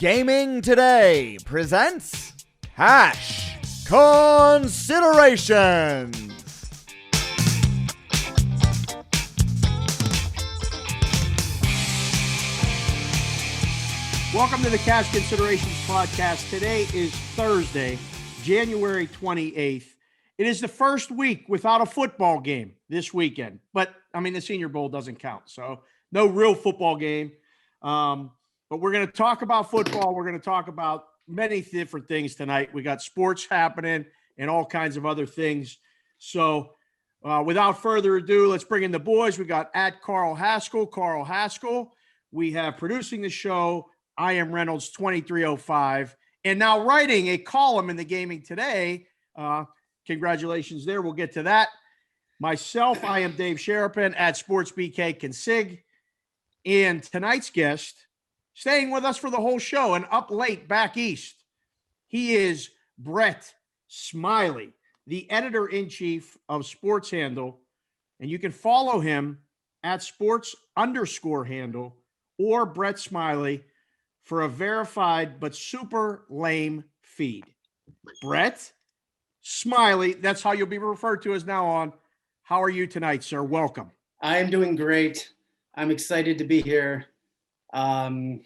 Gaming Today presents Cash Considerations. Welcome to the Cash Considerations podcast. Today is Thursday, January 28th. It is the first week without a football game this weekend. But, the Senior Bowl doesn't count, so no real football game. But we're going to talk about football. We're going to talk about many different things tonight. We got sports happening and all kinds of other things. So without further ado, let's bring in the boys. We got at Carl Haskell. We have producing the show, I am Reynolds 2305. And now writing a column in the Gaming Today. Congratulations there. We'll get to that. Myself, I am Dave Sherapin at SportsBK Consig. And tonight's guest, staying with us for the whole show and up late back east, he is Brett Smiley, the editor-in-chief of Sports Handle. And you can follow him at sports_handle or Brett Smiley for a verified but super lame feed. Brett Smiley, that's how you'll be referred to as now on. How are you tonight, sir? Welcome. I am doing great. I'm excited to be here. I'm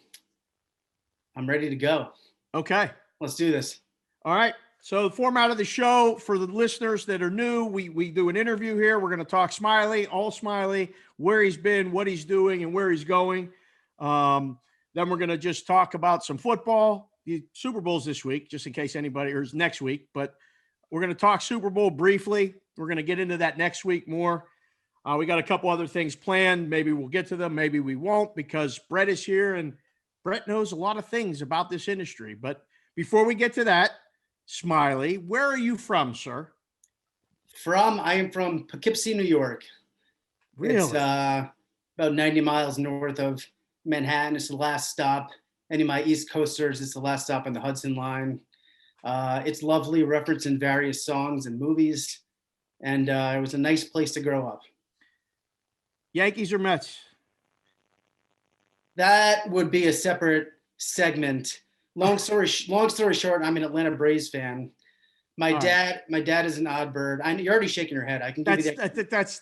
ready to go. Okay. Let's do this. All right. So the format of the show for the listeners that are new, we do an interview here. We're going to talk Smiley, all Smiley, where he's been, what he's doing, and where he's going. Then we're going to just talk about some football. The Super Bowl's this week, just in case anybody, or next week. But we're going to talk Super Bowl briefly. We're going to get into that next week more. We got a couple other things planned. Maybe we'll get to them. Maybe we won't, because Brett is here and Brett knows a lot of things about this industry. But before we get to that, Smiley, where are you from, sir? I am from Poughkeepsie, New York. Really? It's about 90 miles north of Manhattan. It's the last stop. Any of my East Coasters, it's the last stop on the Hudson Line. It's lovely, referenced in various songs and movies. And it was a nice place to grow up. Yankees or Mets? That would be a separate segment. Long story short, I'm an Atlanta Braves fan. My dad is an odd bird. You're already shaking your head. I can give you that.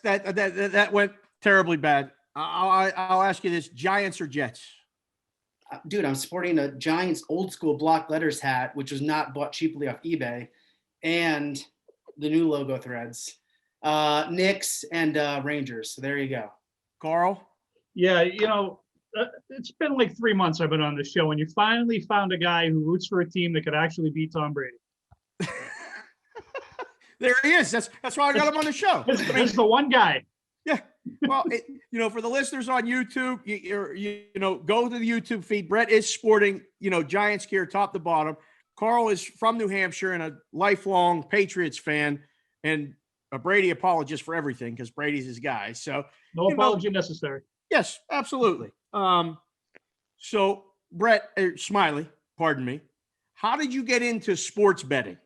That went terribly bad. I'll ask you this: Giants or Jets? Dude, I'm sporting a Giants old school block letters hat, which was not bought cheaply off eBay, and the new logo threads. Knicks and Rangers. So there you go. Carl? Yeah, it's been like 3 months I've been on this show, and you finally found a guy who roots for a team that could actually beat Tom Brady. There he is. That's why I got him on the show. He's the one guy. Yeah. Well, for the listeners on YouTube, go to the YouTube feed. Brett is sporting, Giants gear top to bottom. Carl is from New Hampshire and a lifelong Patriots fan and a Brady apologist for everything because Brady's his guy. So no apology necessary. Yes, absolutely. So Brett Smiley, pardon me. How did you get into sports betting?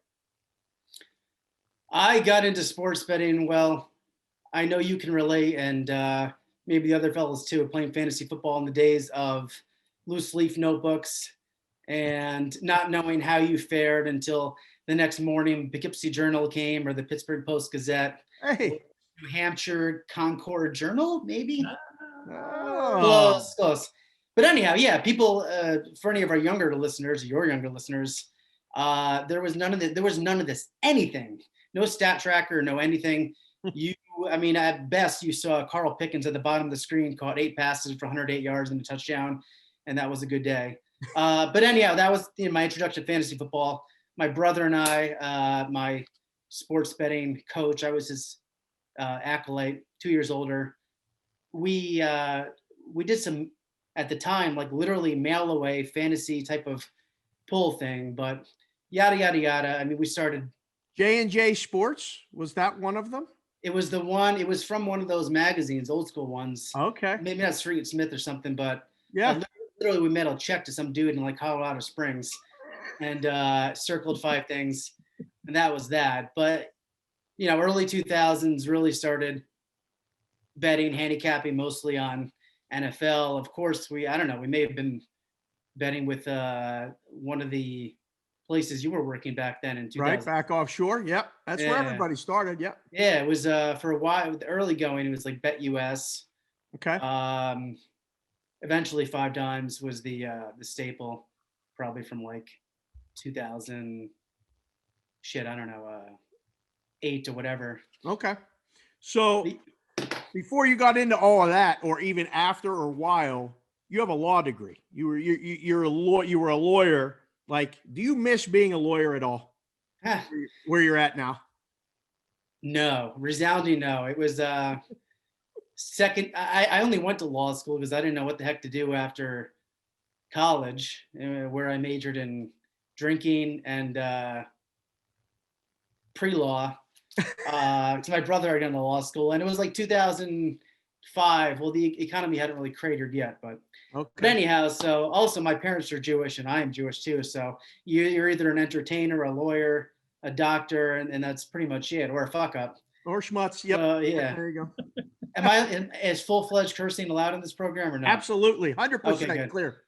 I got into sports betting. Well, I know you can relate, and maybe the other fellas too, playing fantasy football in the days of loose leaf notebooks and not knowing how you fared until the next morning Poughkeepsie Journal came or the Pittsburgh Post-Gazette. Hey. New Hampshire Concord Journal, maybe? Oh. Close. But anyhow, yeah, people, for any of our younger listeners, your younger listeners, there was none of this, anything. No stat tracker, no anything. At best, you saw Carl Pickens at the bottom of the screen, caught 8 passes for 108 yards and a touchdown, and that was a good day. But anyhow, that was my introduction to fantasy football. My brother and I, my sports betting coach, I was his acolyte, 2 years older. We did some, at the time, like literally mail away fantasy type of pull thing, but yada, yada, yada. We started. J&J Sports, was that one of them? It was from one of those magazines, old school ones. Okay. Maybe not Street Smith or something, but yeah. Literally we mailed a check to some dude in like Colorado Springs and circled 5 things. And that was that. But, early 2000s really started betting, handicapping mostly on NFL. Of course, we may have been betting with one of the places you were working back then in 2000. Right, back offshore. Yep, that's where Yeah. everybody started. Yep. Yeah, it was for a while with the early going. It was like Bet US. Okay. Eventually, Five Dimes was the staple, probably from like 2000. Shit, I don't know, 8 or whatever. Okay. So before you got into all of that, or even after or while, you have a law degree. You're a law. You were a lawyer. Like, do you miss being a lawyer at all? Where you're at now? No, resounding no. It was second. I only went to law school because I didn't know what the heck to do after college, where I majored in drinking and pre-law. So my brother had gone to law school, and it was like 2005. Well, the economy hadn't really cratered yet, but anyhow. So also my parents are Jewish, and I am Jewish too. So you're either an entertainer, a lawyer, a doctor, and that's pretty much it, or a fuck up. Or schmutz. Yep. Yeah. There you go. Is full-fledged cursing allowed in this program or not? Absolutely. 100% clear.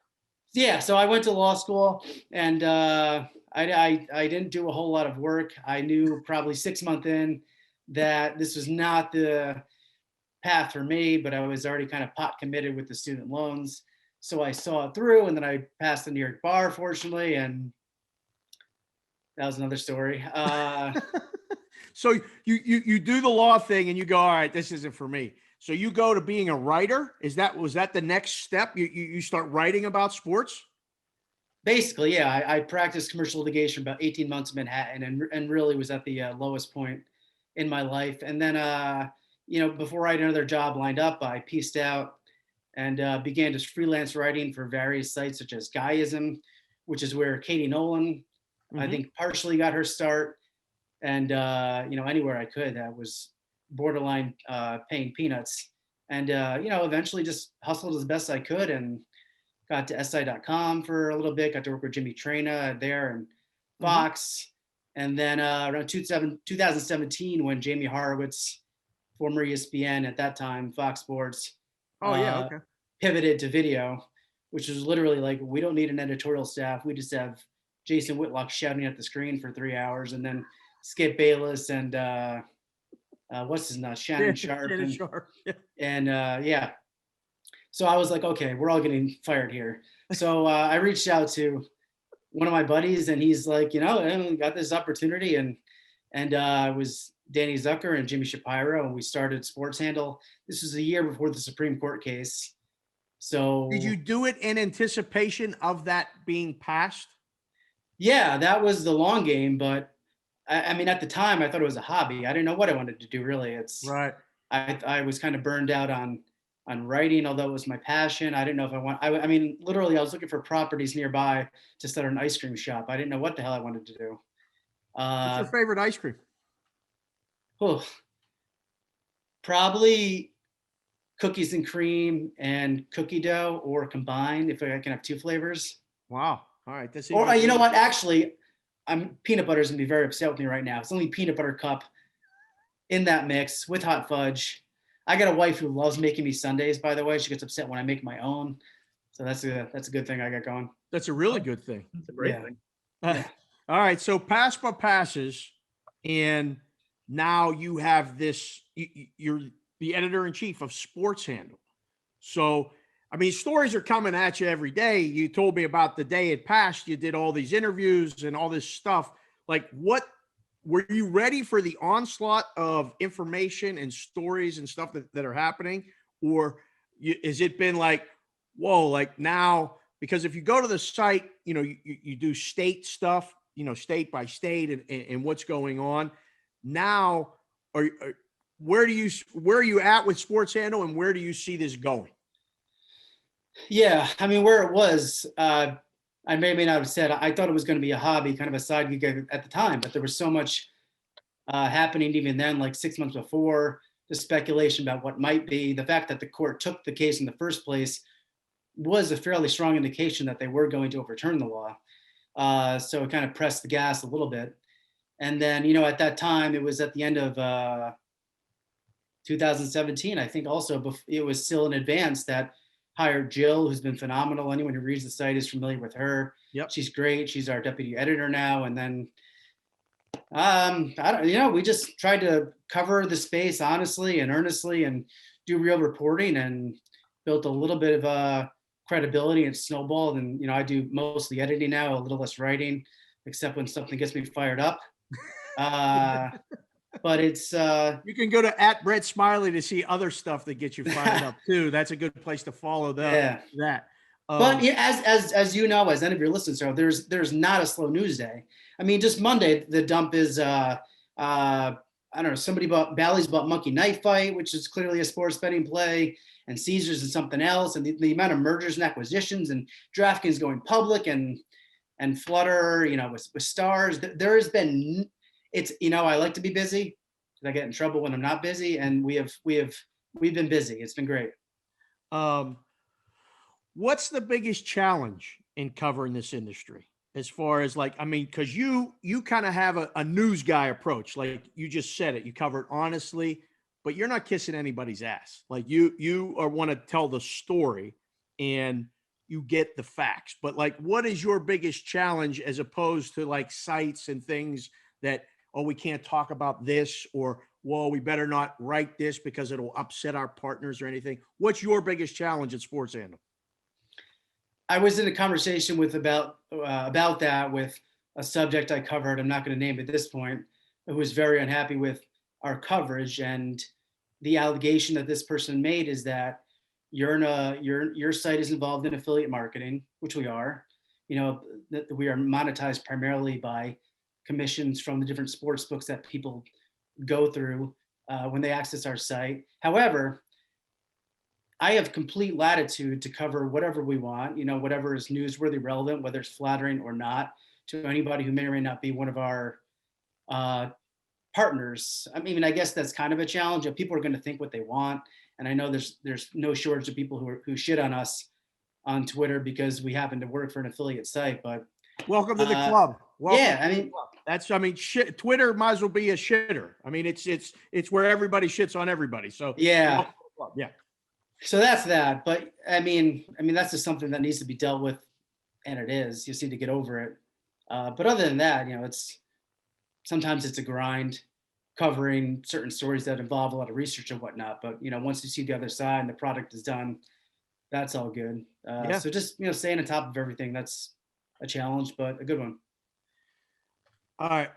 Yeah. So I went to law school, and I didn't do a whole lot of work. I knew probably 6 months in that this was not the path for me, but I was already kind of pot committed with the student loans. So I saw it through, and then I passed the New York bar, fortunately, and that was another story. So you do the law thing, and you go, all right, this isn't for me. So you go to being a writer. Was that the next step? You start writing about sports? Basically, yeah. I practiced commercial litigation about 18 months in Manhattan, and really was at the lowest point in my life. And then, before I had another job lined up, I pieced out and began just freelance writing for various sites such as Guyism, which is where Katie Nolan, I think, partially got her start. And, anywhere I could that was borderline paying peanuts. And, eventually just hustled as best I could and got to SI.com for a little bit, got to work with Jimmy Traina there and Fox. And then around 2017, when Jamie Horowitz, former ESPN at that time, Fox Sports, pivoted to video, which was literally like, we don't need an editorial staff. We just have Jason Whitlock shouting at the screen for 3 hours, and then Skip Bayless and what's his name, Shannon Sharp. So I was like, okay, we're all getting fired here. So I reached out to one of my buddies, and he's like, I got this opportunity, and it was Danny Zucker and Jimmy Shapiro, and we started Sports Handle. This was a year before the Supreme Court case. So did you do it in anticipation of that being passed? Yeah, that was the long game, but I mean, at the time, I thought it was a hobby. I didn't know what I wanted to do, really. It's right. I was kind of burned out on writing, although it was my passion. I didn't know if I mean, literally, I was looking for properties nearby to start an ice cream shop. I didn't know what the hell I wanted to do. What's your favorite ice cream? Probably cookies and cream and cookie dough, or combined, if I can have two flavors. Wow. All right. Or you know what? Actually, peanut butter's gonna be very upset with me right now. It's only peanut butter cup in that mix with hot fudge. I got a wife who loves making me sundaes, by the way. She gets upset when I make my own. So that's a good thing I got going. That's a really good thing. That's a great thing. All right. So PASPA passes, and now you have this, you're the editor-in-chief of Sports Handle. So, I mean, stories are coming at you every day. You told me about the day it passed. You did all these interviews and all this stuff. Like, what were you ready for the onslaught of information and stories and stuff that are happening? Or has it been like, whoa, like now, because if you go to the site, you do state stuff, state by state and what's going on. Now, where are you at with Sports Handle, and where do you see this going? Yeah, I mean, where it was, I may or may not have said, I thought it was going to be a hobby, kind of a side gig at the time, but there was so much happening even then, like 6 months before, the speculation about what might be. The fact that the court took the case in the first place was a fairly strong indication that they were going to overturn the law. So it kind of pressed the gas a little bit. And then, at that time, it was at the end of 2017, I think also, it was still in advance that hired Jill, who's been phenomenal. Anyone who reads the site is familiar with her. Yep. She's great. She's our deputy editor now. And then, I don't, we just tried to cover the space honestly and earnestly and do real reporting, and built a little bit of credibility and snowballed. And, I do mostly editing now, a little less writing, except when something gets me fired up. But it's you can go to @Brett Smiley to see other stuff that gets you fired up too. That's a good place to follow that. But yeah, as you know, as any of your listeners know, there's not a slow news day. I mean, just Monday, the dump is I don't know, Bally's bought Monkey Knife Fight, which is clearly a sports betting play, and Caesars is something else, and the amount of mergers and acquisitions, and DraftKings going public, and Flutter, with stars. There has been. It's, I like to be busy because I get in trouble when I'm not busy, and we've been busy. It's been great. What's the biggest challenge in covering this industry as far as because you kind of have a news guy approach, like you just said it, you cover it honestly, but you're not kissing anybody's ass. Like you want to tell the story and you get the facts, but what is your biggest challenge as opposed to sites and things that, oh, we can't talk about this, or, well, we better not write this because it'll upset our partners or anything? What's your biggest challenge at Sports Handle? I was in a conversation about that with a subject I covered. I'm not going to name at this point, who was very unhappy with our coverage. And the allegation that this person made is that your site is involved in affiliate marketing, which we are, that we are monetized primarily by commissions from the different sports books that people go through when they access our site. However, I have complete latitude to cover whatever we want, whatever is newsworthy, relevant, whether it's flattering or not, to anybody who may or may not be one of our partners. I mean, I guess that's kind of a challenge. People are going to think what they want, and I know there's no shortage of people who shit on us on Twitter because we happen to work for an affiliate site. But welcome to the club. Shit, Twitter might as well be a shitter. I mean, it's where everybody shits on everybody. So yeah. Yeah. So that's that. But I mean, that's just something that needs to be dealt with, and it is. You just need to get over it. But other than that, sometimes it's a grind covering certain stories that involve a lot of research and whatnot. But once you see the other side and the product is done, that's all good. So just staying on top of everything, that's a challenge, but a good one. All right.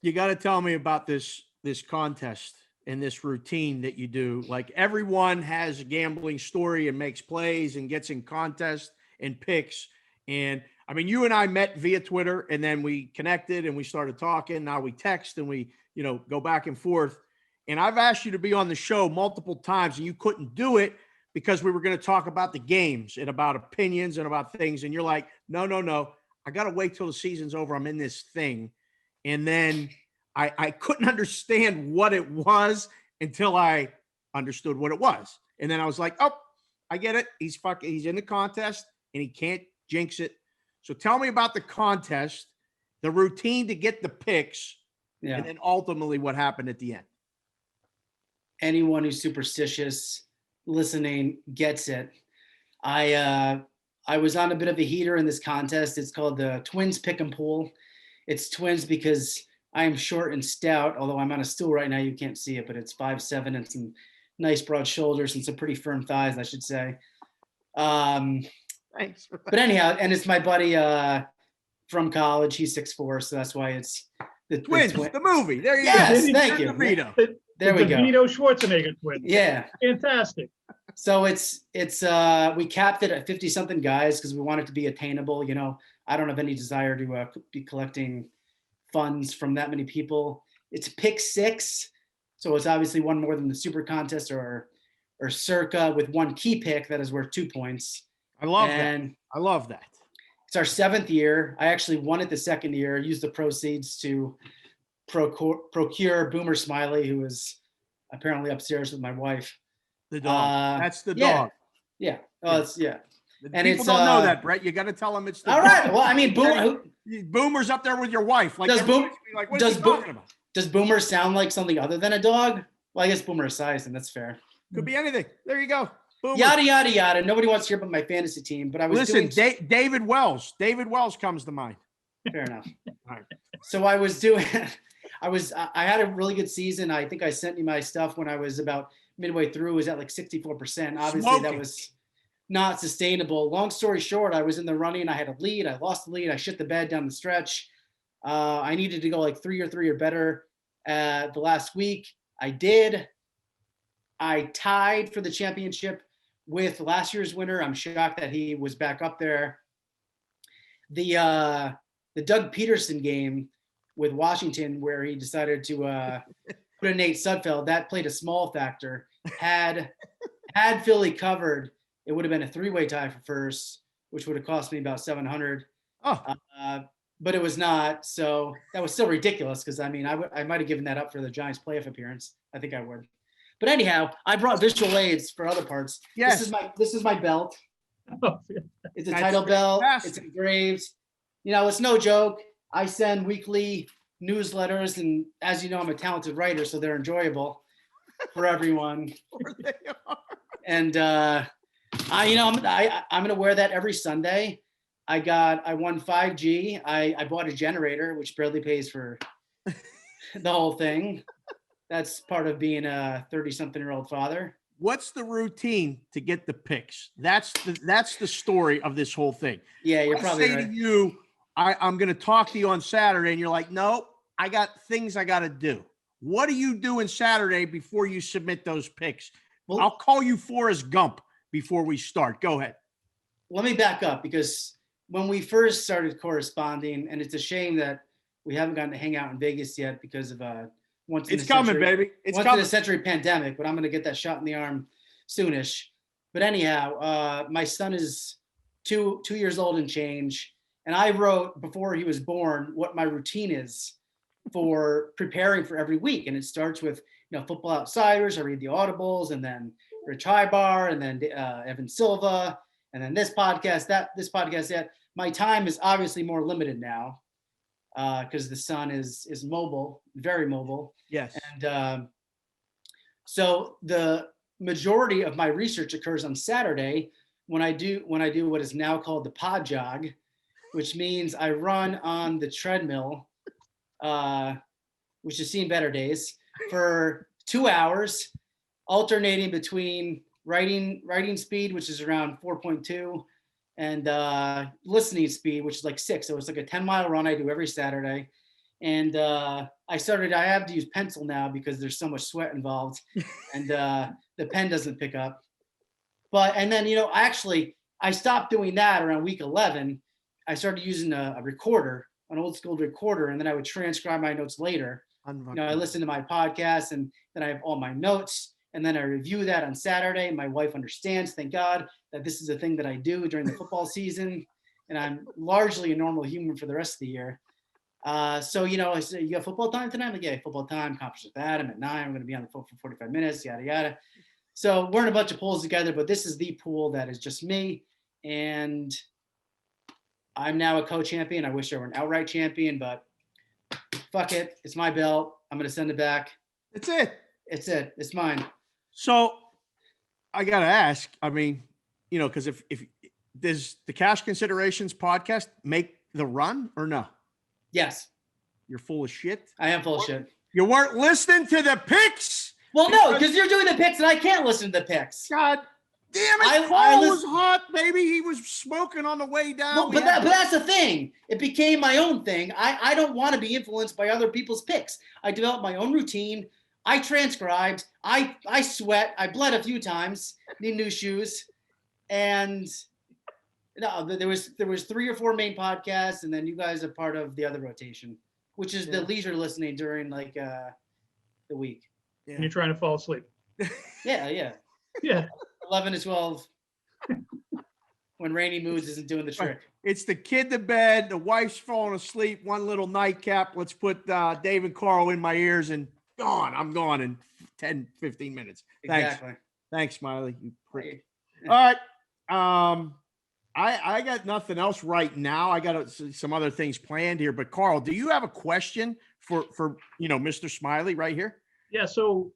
You got to tell me about this contest and this routine that you do. Everyone has a gambling story and makes plays and gets in contests and picks. And I mean, you and I met via Twitter, and then we connected and we started talking. Now we text and we, go back and forth. And I've asked you to be on the show multiple times, and you couldn't do it because we were going to talk about the games and about opinions and about things. And you're like, no. I got to wait till the season's over. I'm in this thing. And then I couldn't understand what it was until I understood what it was. And then I was like, oh, I get it. He's in the contest and he can't jinx it. So tell me about the contest, the routine to get the picks, and then ultimately what happened at the end. Anyone who's superstitious listening gets it. I was on a bit of a heater in this contest. It's called the Twins Pick 'em Pool. It's twins because I am short and stout, although I'm on a stool right now. You can't see it, but it's 5'7" and some nice broad shoulders and some pretty firm thighs, I should say. Thanks. But anyhow, and it's my buddy from college. He's 6'4", so that's why it's the Twins, the movie. There you go. Yes, thank you. There we go. Vito Schwarzenegger twins. Yeah. Fantastic. So it's we capped it at 50 something guys because we want it to be attainable. I don't have any desire to be collecting funds from that many people. It's pick 6. So it's obviously one more than the super contest or circa, with one key pick that is worth 2 points. I love that. It's our 7th year. I actually won it the 2nd year, used the proceeds to procure Boomer Smiley, who is apparently upstairs with my wife. The dog. That's the dog. Yeah. Oh, it's And people don't know that, Brett. You got to tell them it's the all dog. right. Well, I mean, Boomer's up there with your wife. Like, does Boomer what are you talking about? Does Boomer sound like something other than a dog? Well, I guess Boomer is sized, and that's fair. Could be anything. There you go. Boomer. Yada, yada, yada. Nobody wants to hear about my fantasy team, but I was Listen, doing... David Wells. David Wells comes to mind. Fair enough. All right. So I was doing, I had a really good season. I think I sent you my stuff when I was about midway through. It was at like 64%. Obviously, Smoking. that was not sustainable. Long story short, I was in the running. I had a lead. I lost the lead. I shit the bed down the stretch. I needed to go like 3 or better the last week. I did. I tied for the championship with last year's winner. I'm shocked that he was back up there. The Doug Peterson game with Washington, where he decided to put in Nate Sudfeld, that played a small factor. Had Philly covered, it would have been a 3-way tie for first, which would have cost me about $700. But it was not. So that was still ridiculous because I mean, I might have given that up for the Giants playoff appearance. I think I would. But anyhow, I brought visual aids for other parts. Yes. This is my belt. Oh, It's a title belt. It's engraved. You know, it's no joke. I send weekly newsletters, and as you know, I'm a talented writer, so they're enjoyable for everyone. They are. And I'm gonna wear that every Sunday. I won 5G. I bought a generator, which barely pays for the whole thing. That's part of being a 30-something-year-old father. What's the routine to get the picks? That's the story of this whole thing. Yeah, you're probably say right. to you, I'm going to talk to you on Saturday, and you're like, no, I got things I got to do. What are you doing Saturday before you submit those picks? Well, I'll call you Forrest Gump before we start. Go ahead. Let me back up, because when we first started corresponding, and it's a shame that we haven't gotten to hang out in Vegas yet because of once in It's a coming, century, baby. It's once coming. in a century pandemic, but I'm going to get that shot in the arm soonish. But anyhow, my son is two years old and change. And I wrote before he was born what my routine is for preparing for every week. And it starts with, Football Outsiders. I read the audibles, and then Rich Highbar, and then Evan Silva, and then this podcast, that. My time is obviously more limited now because the son is mobile, very mobile. Yes. And so the majority of my research occurs on Saturday when I do what is now called the pod-jog, which means I run on the treadmill, which has seen better days, for 2 hours, alternating between writing speed, which is around 4.2, and listening speed, which is like 6. So it's like a 10-mile run I do every Saturday. And I have to use pencil now because there's so much sweat involved, and the pen doesn't pick up. And then, I stopped doing that around week 11. I started using a recorder, an old school recorder, and then I would transcribe my notes later. I listen to my podcast, and then I have all my notes, and then I review that on Saturday. My wife understands, thank God, that this is a thing that I do during the football season, and I'm largely a normal human for the rest of the year. So, I say, you got football time tonight? I'm like, yeah, football time, accomplish that. I'm at 9, I'm going to be on the phone for 45 minutes, yada, yada. So we're in a bunch of pools together, but this is the pool that is just me. And I'm now a co-champion. I wish I were an outright champion, but fuck it. It's my belt. I'm going to send it back. That's it. It's it. It's mine. So I got to ask, because if does the Cash Considerations podcast make the run or no? Yes. You're full of shit. I am full of shit. You weren't listening to the picks. Well, no, because you're doing the picks and I can't listen to the picks. God damn it. Carl was hot, baby. He was smoking on the way down. Well, but that's the thing. It became my own thing. I don't want to be influenced by other people's picks. I developed my own routine. I transcribed. I sweat. I bled a few times. Need new shoes. And no, there was 3 or 4 main podcasts, and then you guys are part of the other rotation, which is the leisure listening during like the week. Yeah. And you're trying to fall asleep. Yeah. Yeah. 11 to 12 when Rainy Moods isn't doing the trick. It's the kid to bed, the wife's falling asleep, one little nightcap. Let's put Dave and Carl in my ears, and I'm gone in 10, 15 minutes. Exactly. Thanks, Smiley. You prick. All right. I got nothing else right now. I got some other things planned here, but Carl, do you have a question for Mr. Smiley right here? Yeah. So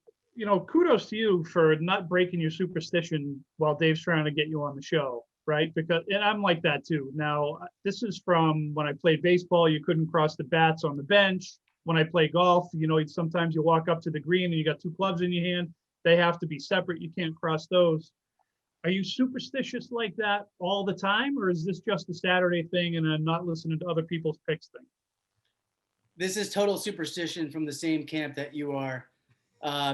kudos to you for not breaking your superstition while Dave's trying to get you on the show, right? And I'm like that too. Now, this is from when I played baseball, you couldn't cross the bats on the bench. When I play golf, sometimes you walk up to the green and you got two clubs in your hand. They have to be separate. You can't cross those. Are you superstitious like that all the time, or is this just a Saturday thing and a not listening to other people's picks thing? This is total superstition from the same camp that you are.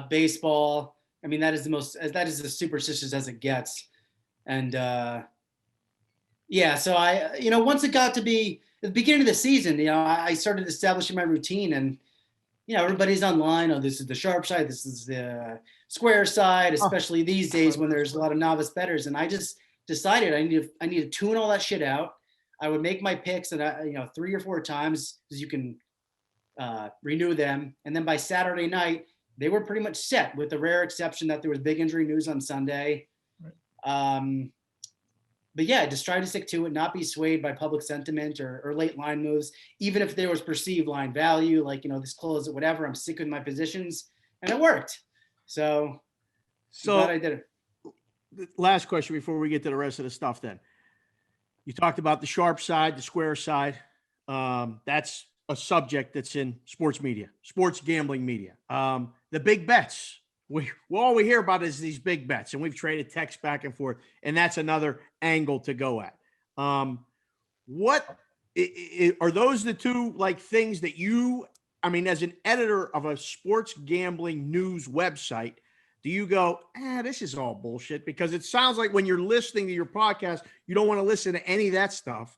Baseball, I mean, that is as superstitious as it gets. And so once it got to be at the beginning of the season, I started establishing my routine, and everybody's online. Oh, this is the sharp side, this is the square side, especially these days when there's a lot of novice bettors. And I just decided I need to tune all that shit out. I would make my picks, and 3 or 4 times, because you can renew them, and then by Saturday night they were pretty much set, with the rare exception that there was big injury news on Sunday. Right. But yeah, just try to stick to it, not be swayed by public sentiment or late line moves, even if there was perceived line value, like, this close or whatever. I'm sticking with my positions, and it worked. So I'm glad I did it. Last question before we get to the rest of the stuff then. You talked about the sharp side, the square side. That's a subject that's in sports media, sports gambling media. The big bets. All we hear about is these big bets, and we've traded texts back and forth, and that's another angle to go at. What are those the two things that as an editor of a sports gambling news website, do you go, this is all bullshit? Because it sounds like when you're listening to your podcast, you don't want to listen to any of that stuff.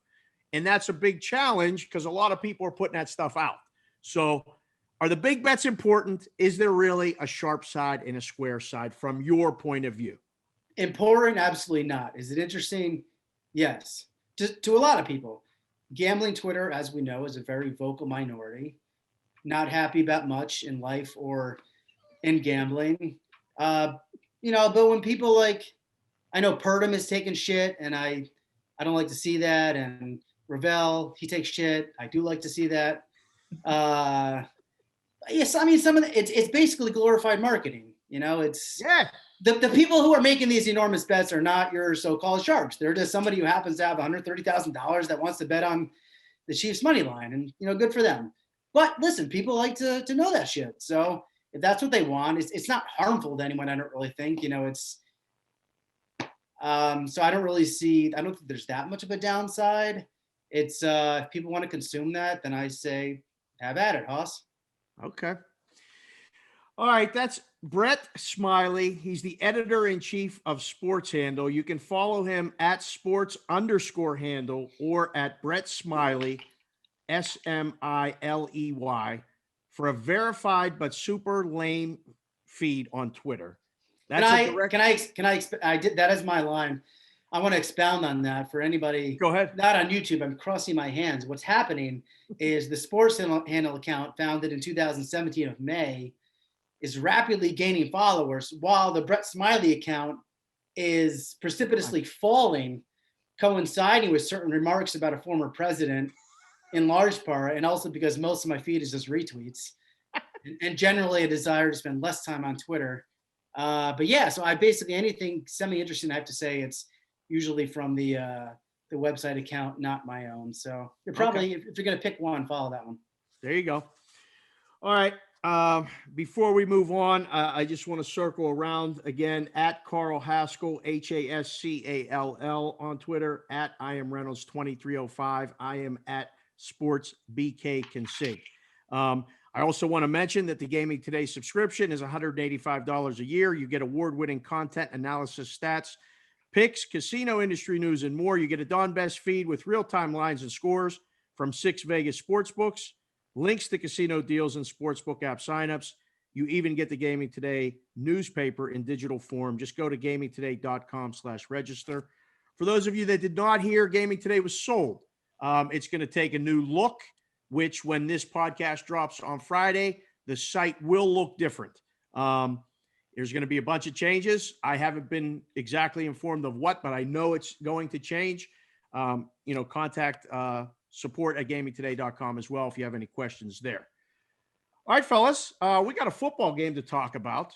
And that's a big challenge because a lot of people are putting that stuff out. So are the big bets important? Is there really a sharp side and a square side from your point of view? Important? Absolutely not. Is it interesting? Yes. To a lot of people. Gambling Twitter, as we know, is a very vocal minority. Not happy about much in life or in gambling. But when people I know Purdom is taking shit, and I don't like to see that. And Ravel, he takes shit. I do like to see that. Yes, I mean, some of it's basically glorified marketing. It's the people who are making these enormous bets are not your so-called sharps. They're just somebody who happens to have $130,000 that wants to bet on the Chiefs money line, and good for them. But listen, people like to know that shit. So if that's what they want, it's not harmful to anyone. I don't really think. It's so I don't think there's that much of a downside. It's if people want to consume that, then I say have at it, Hoss. Okay. All right. That's Brett Smiley. He's the editor-in-chief of Sports Handle. You can follow him at sports_handle or at Brett Smiley, SMILEY, for a verified but super lame feed on Twitter. Can I did that as my line. I want to expound on that for anybody. Go ahead. Not on YouTube. I'm crossing my hands. What's happening is the Sports Handle account, founded in 2017 of May, is rapidly gaining followers, while the Brett Smiley account is precipitously falling, coinciding with certain remarks about a former president, in large part, and also because most of my feed is just retweets, and generally a desire to spend less time on Twitter. But yeah, so I basically anything semi-interesting I have to say, it's usually from the website account, not my own. So you're probably, if you're going to pick one, follow that one. There you go. All right. Before we move on, I just want to circle around again at Carl Haskell, HASCALL on Twitter, at I am Reynolds 2305. I am at Sports BK Consig. I also want to mention that the Gaming Today subscription is $185 a year. You get award-winning content, analysis, stats, picks, casino industry news, and more. You get a Don Best feed with real-time lines and scores from 6 Vegas sportsbooks, links to casino deals and sportsbook app signups. You even get the Gaming Today newspaper in digital form. Just go to gamingtoday.com/register. For those of you that did not hear, Gaming Today was sold. It's going to take a new look, which when this podcast drops on Friday, the site will look different. There's going to be a bunch of changes. I haven't been exactly informed of what, but I know it's going to change. Contact support at gamingtoday.com as well if you have any questions there. All right, fellas, we got a football game to talk about.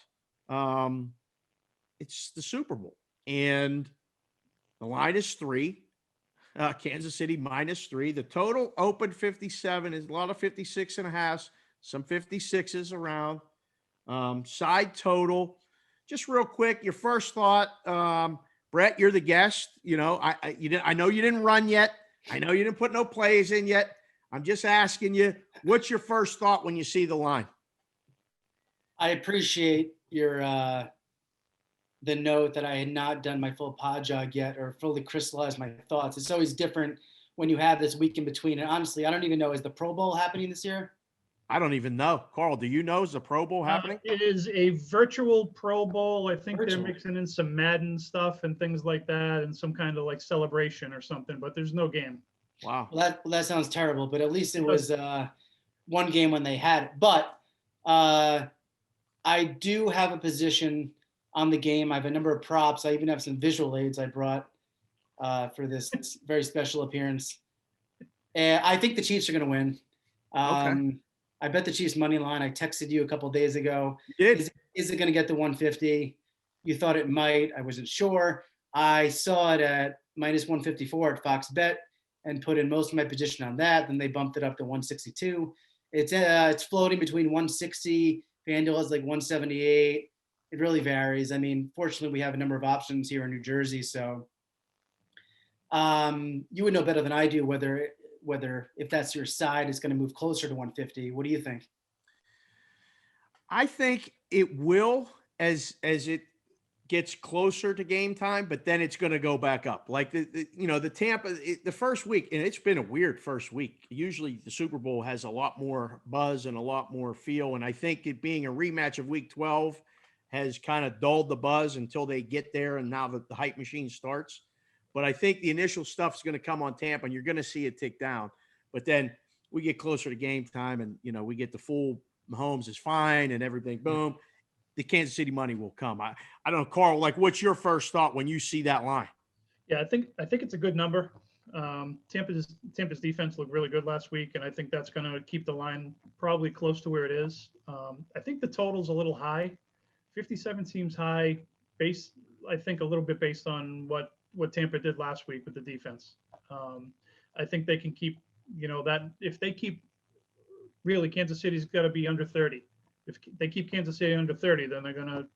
It's the Super Bowl, and the line is 3. Kansas City -3. The total open 57 is a lot of 56.5, some 56s around. Side total. Just real quick, your first thought, Brett. You're the guest. You know, I know you didn't run yet. I know you didn't put no plays in yet. I'm just asking you, what's your first thought when you see the line? I appreciate your the note that I had not done my full pod jog yet or fully crystallized my thoughts. It's always different when you have this week in between. And honestly, I don't even know, is the Pro Bowl happening this year? I don't even know. Carl, do you know? Is the Pro Bowl happening? It is a virtual Pro Bowl. I think Virtual. they're mixing in some Madden stuff and things like that, and some kind of like celebration or something. But there's no game. Wow. Well, that sounds terrible, but at least it was one game when they had it. But I do have a position on the game. I have a number of props. I even have some visual aids I brought for this very special appearance. And I think the Chiefs are going to win. Okay. I bet the Chiefs money line. I texted you a couple of days ago. You did. Is it going to get to 150? You thought it might. I wasn't sure. I saw it at -154 at Fox Bet and put in most of my position on that. Then they bumped it up to 162. It's floating between 160. FanDuel has like 178. It really varies. I mean, fortunately, we have a number of options here in New Jersey, so you would know better than I do whether if that's your side, it's going to move closer to 150. What do you think? I think it will as it gets closer to game time, but then it's going to go back up. Like the Tampa, the first week, and it's been a weird first week. Usually the Super Bowl has a lot more buzz and a lot more feel. And I think it being a rematch of week 12 has kind of dulled the buzz until they get there. And now that the hype machine starts, but I think the initial stuff is going to come on Tampa and you're going to see it tick down. But then we get closer to game time and, we get the full Mahomes is fine and everything. Boom. The Kansas City money will come. I don't know, Carl, like what's your first thought when you see that line? Yeah, I think it's a good number. Tampa's defense looked really good last week, and I think that's going to keep the line probably close to where it is. I think the total's a little high. 57 seems high, I think a little bit based on what Tampa did last week with the defense. I think they can keep, that if they keep really Kansas City's got to be under 30. If they keep Kansas City under 30, then they're going to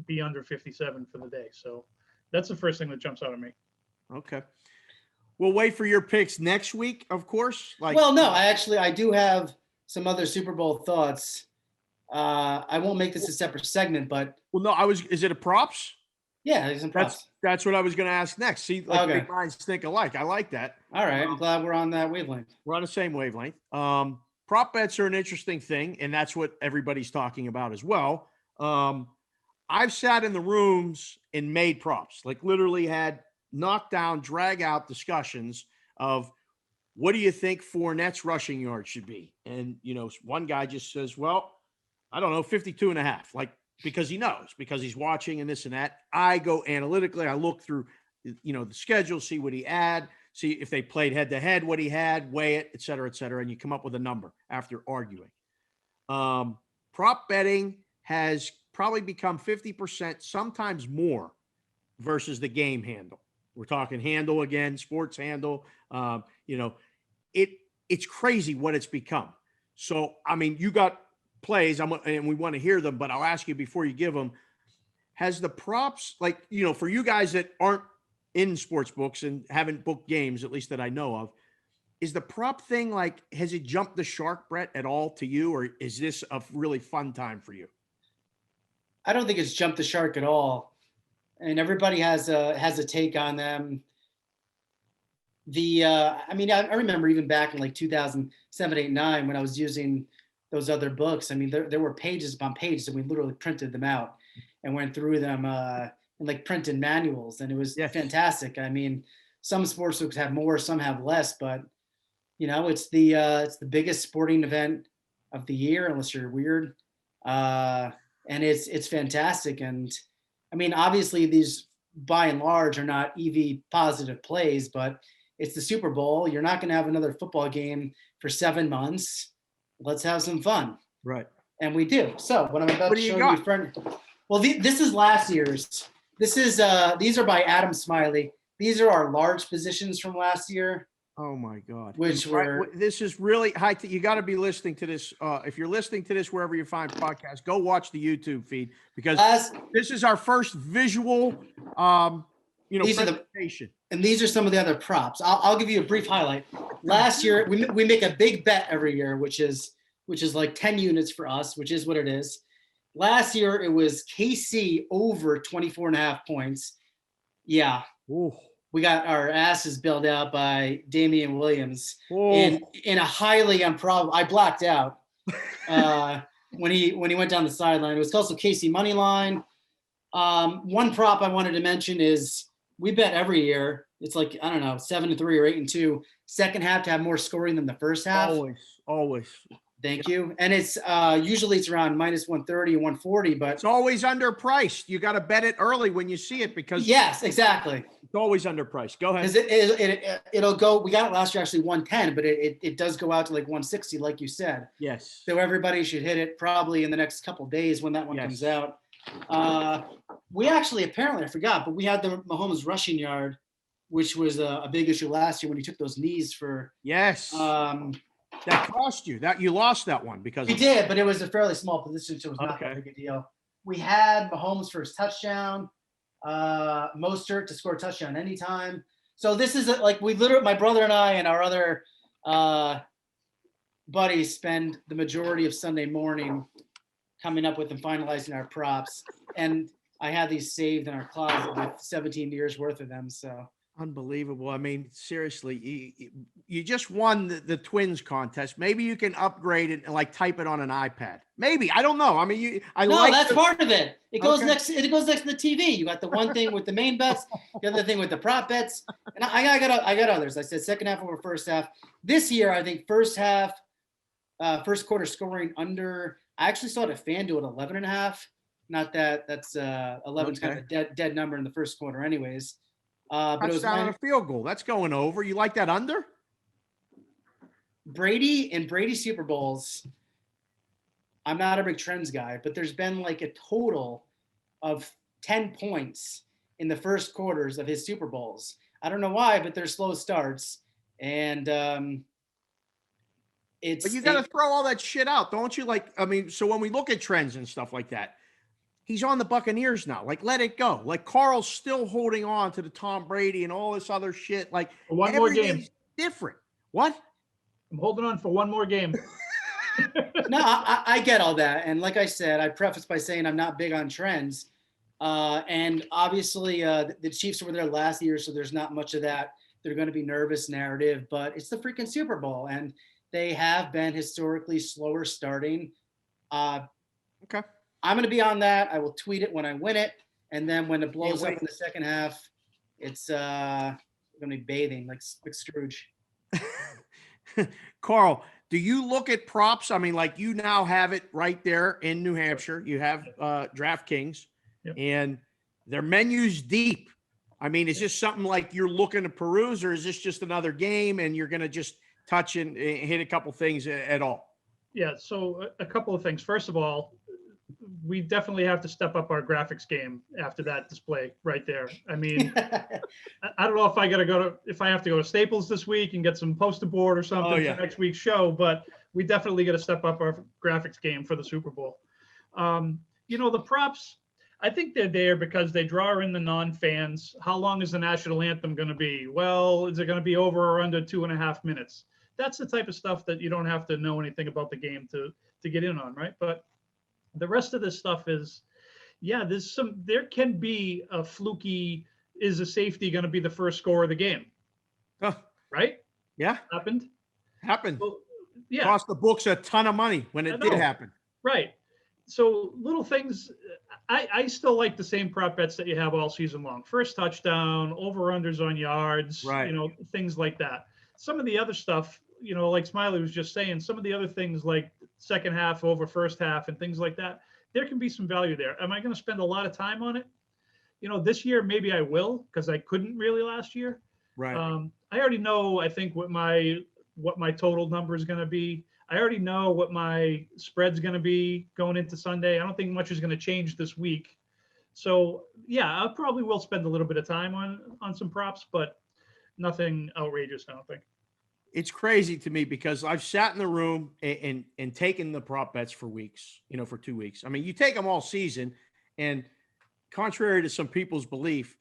be under 57 for the day. So that's the first thing that jumps out at me. Okay. We'll wait for your picks next week, of course. Well, no, I do have some other Super Bowl thoughts. I won't make this a separate segment, but. Well, no, is it a props? Yeah, there's some props. That's what I was going to ask next. See, Okay. Big minds think alike. I like that. All right. I'm glad we're on that wavelength. We're on the same wavelength. Prop bets are an interesting thing, and that's what everybody's talking about as well. I've sat in the rooms and made props, like literally had knockdown, drag out discussions of what do you think Fournette's rushing yard should be? And, one guy just says, well, I don't know, 52.5, like, because he knows, because he's watching and this and that. I go analytically, I look through, the schedule, see what he had, see if they played head to head, what he had, weigh it, et cetera, and you come up with a number after arguing. Prop betting has probably become 50%, sometimes more, versus the game handle. We're talking handle again, sports handle. It's crazy what it's become. So, I mean, you got plays, and we want to hear them, but I'll ask you before you give them, has the props, for you guys that aren't in sports books and haven't booked games, at least that I know of, is the prop thing, has it jumped the shark, Brett, at all to you, or is this a really fun time for you? I don't think it's jumped the shark at all. And everybody has a take on them. I remember even back in 2007, 8, 9, when I was using those other books. I mean, there were pages upon pages, and we literally printed them out and went through them in printed manuals, and it was fantastic. I mean, some sports books have more, some have less, but it's the biggest sporting event of the year, unless you're weird, and it's fantastic. And I mean, obviously these by and large are not EV positive plays, but it's the Super Bowl. You're not going to have another football game for 7 months. Let's have some fun. Right. And we do. So what I'm about to show you, Well, this is last year's. These are by Adam Smiley. These are our large positions from last year. Oh my God. This is really high. You got to be listening to this. If you're listening to this, wherever you find podcasts, go watch the YouTube feed because this is our first visual, presentation. And these are some of the other props. I'll give you a brief highlight. Last year, we make a big bet every year, which is like 10 units for us, which is what it is. Last year, it was KC over 24.5 points. Yeah. Ooh. We got our asses bailed out by Damian Williams in a highly improbable. I blacked out when he went down the sideline. It was also KC money line. One prop I wanted to mention is we bet every year. It's like, I don't know, 7-3 or 8-2. Second half to have more scoring than the first half. Always. Thank you. And it's usually it's around minus 130 and 140, but it's always underpriced. You got to bet it early when you see it because yes, exactly. It's always underpriced. Go ahead. Because it'll go. We got it last year actually 110, but it does go out to like 160, like you said. Yes. So everybody should hit it probably in the next couple of days when that one comes out. We actually apparently I forgot, but we had the Mahomes rushing yard, which was a big issue last year when he took those knees for. Yes. That cost you. That you lost that one because we did, but it was a fairly small position, so it was not that big a deal. We had Mahomes for his touchdown, Mostert to score a touchdown anytime. So this is like we literally, my brother and I and our other buddies spend the majority of Sunday morning coming up with and finalizing our props. And I have these saved in our closet with 17 years worth of them. So. Unbelievable. I mean, seriously, you just won the Twins contest. Maybe you can upgrade it and like type it on an iPad. Maybe. I don't know. I mean, that's part of it. It goes next. It goes next to the TV. You got the one thing with the main bets, the other thing with the prop bets, and I got others. I said second half over first half. This year, I think first quarter scoring under. I actually saw it at FanDuel at 11.5. Not that that's 11's kind of a dead number in the first quarter, anyways. But it was down a field goal. That's going over. You like that under? Brady Super Bowls. I'm not a big trends guy, but there's been like a total of 10 points in the first quarters of his Super Bowls. I don't know why, but they're slow starts. And But you got to throw all that shit out, don't you? Like, I mean, so when we look at trends and stuff like that, he's on the Buccaneers now. Like, let it go. Like, Carl's still holding on to the Tom Brady and all this other shit. Like, one more game. Different. What? I'm holding on for one more game. No, I get all that. And like I said, I preface by saying I'm not big on trends. And obviously, the Chiefs were there last year, so there's not much of that. They're going to be nervous narrative, but it's the freaking Super Bowl. And they have been historically slower starting. Okay. I'm going to be on that. I will tweet it when I win it. And then when it blows up in the second half, it's going to be bathing like Scrooge. Carl, do you look at props? I mean, like you now have it right there in New Hampshire. You have DraftKings and their menu's deep. I mean, is this something like you're looking to peruse or is this just another game and you're going to just touch and hit a couple things at all? Yeah. So a couple of things. First of all, we definitely have to step up our graphics game after that display right there. I mean, I don't know if I have to go to Staples this week and get some poster board or something for next week's show, but we definitely got to step up our graphics game for the Super Bowl. The props, I think they're there because they draw in the non-fans. How long is the national anthem going to be? Well, is it going to be over or under 2.5 minutes? That's the type of stuff that you don't have to know anything about the game to get in on, right? But the rest of this stuff is, there can be a fluky, is a safety going to be the first score of the game? Right? Yeah. Happened. Well, cost the books a ton of money when it did happen. Right. So little things, I still like the same prop bets that you have all season long. First touchdown, over-unders on yards, things like that. Some of the other stuff, like Smiley was just saying, some of the other things like second half over first half and things like that, there can be some value there. Am I going to spend a lot of time on it? This year, maybe I will, because I couldn't really last year. Right. I already know, I think what my total number is going to be. I already know what my spread's going to be going into Sunday. I don't think much is going to change this week. So yeah, I probably will spend a little bit of time on some props, but nothing outrageous, I don't think. It's crazy to me because I've sat in the room and taken the prop bets for weeks, for 2 weeks. I mean, you take them all season, and contrary to some people's belief,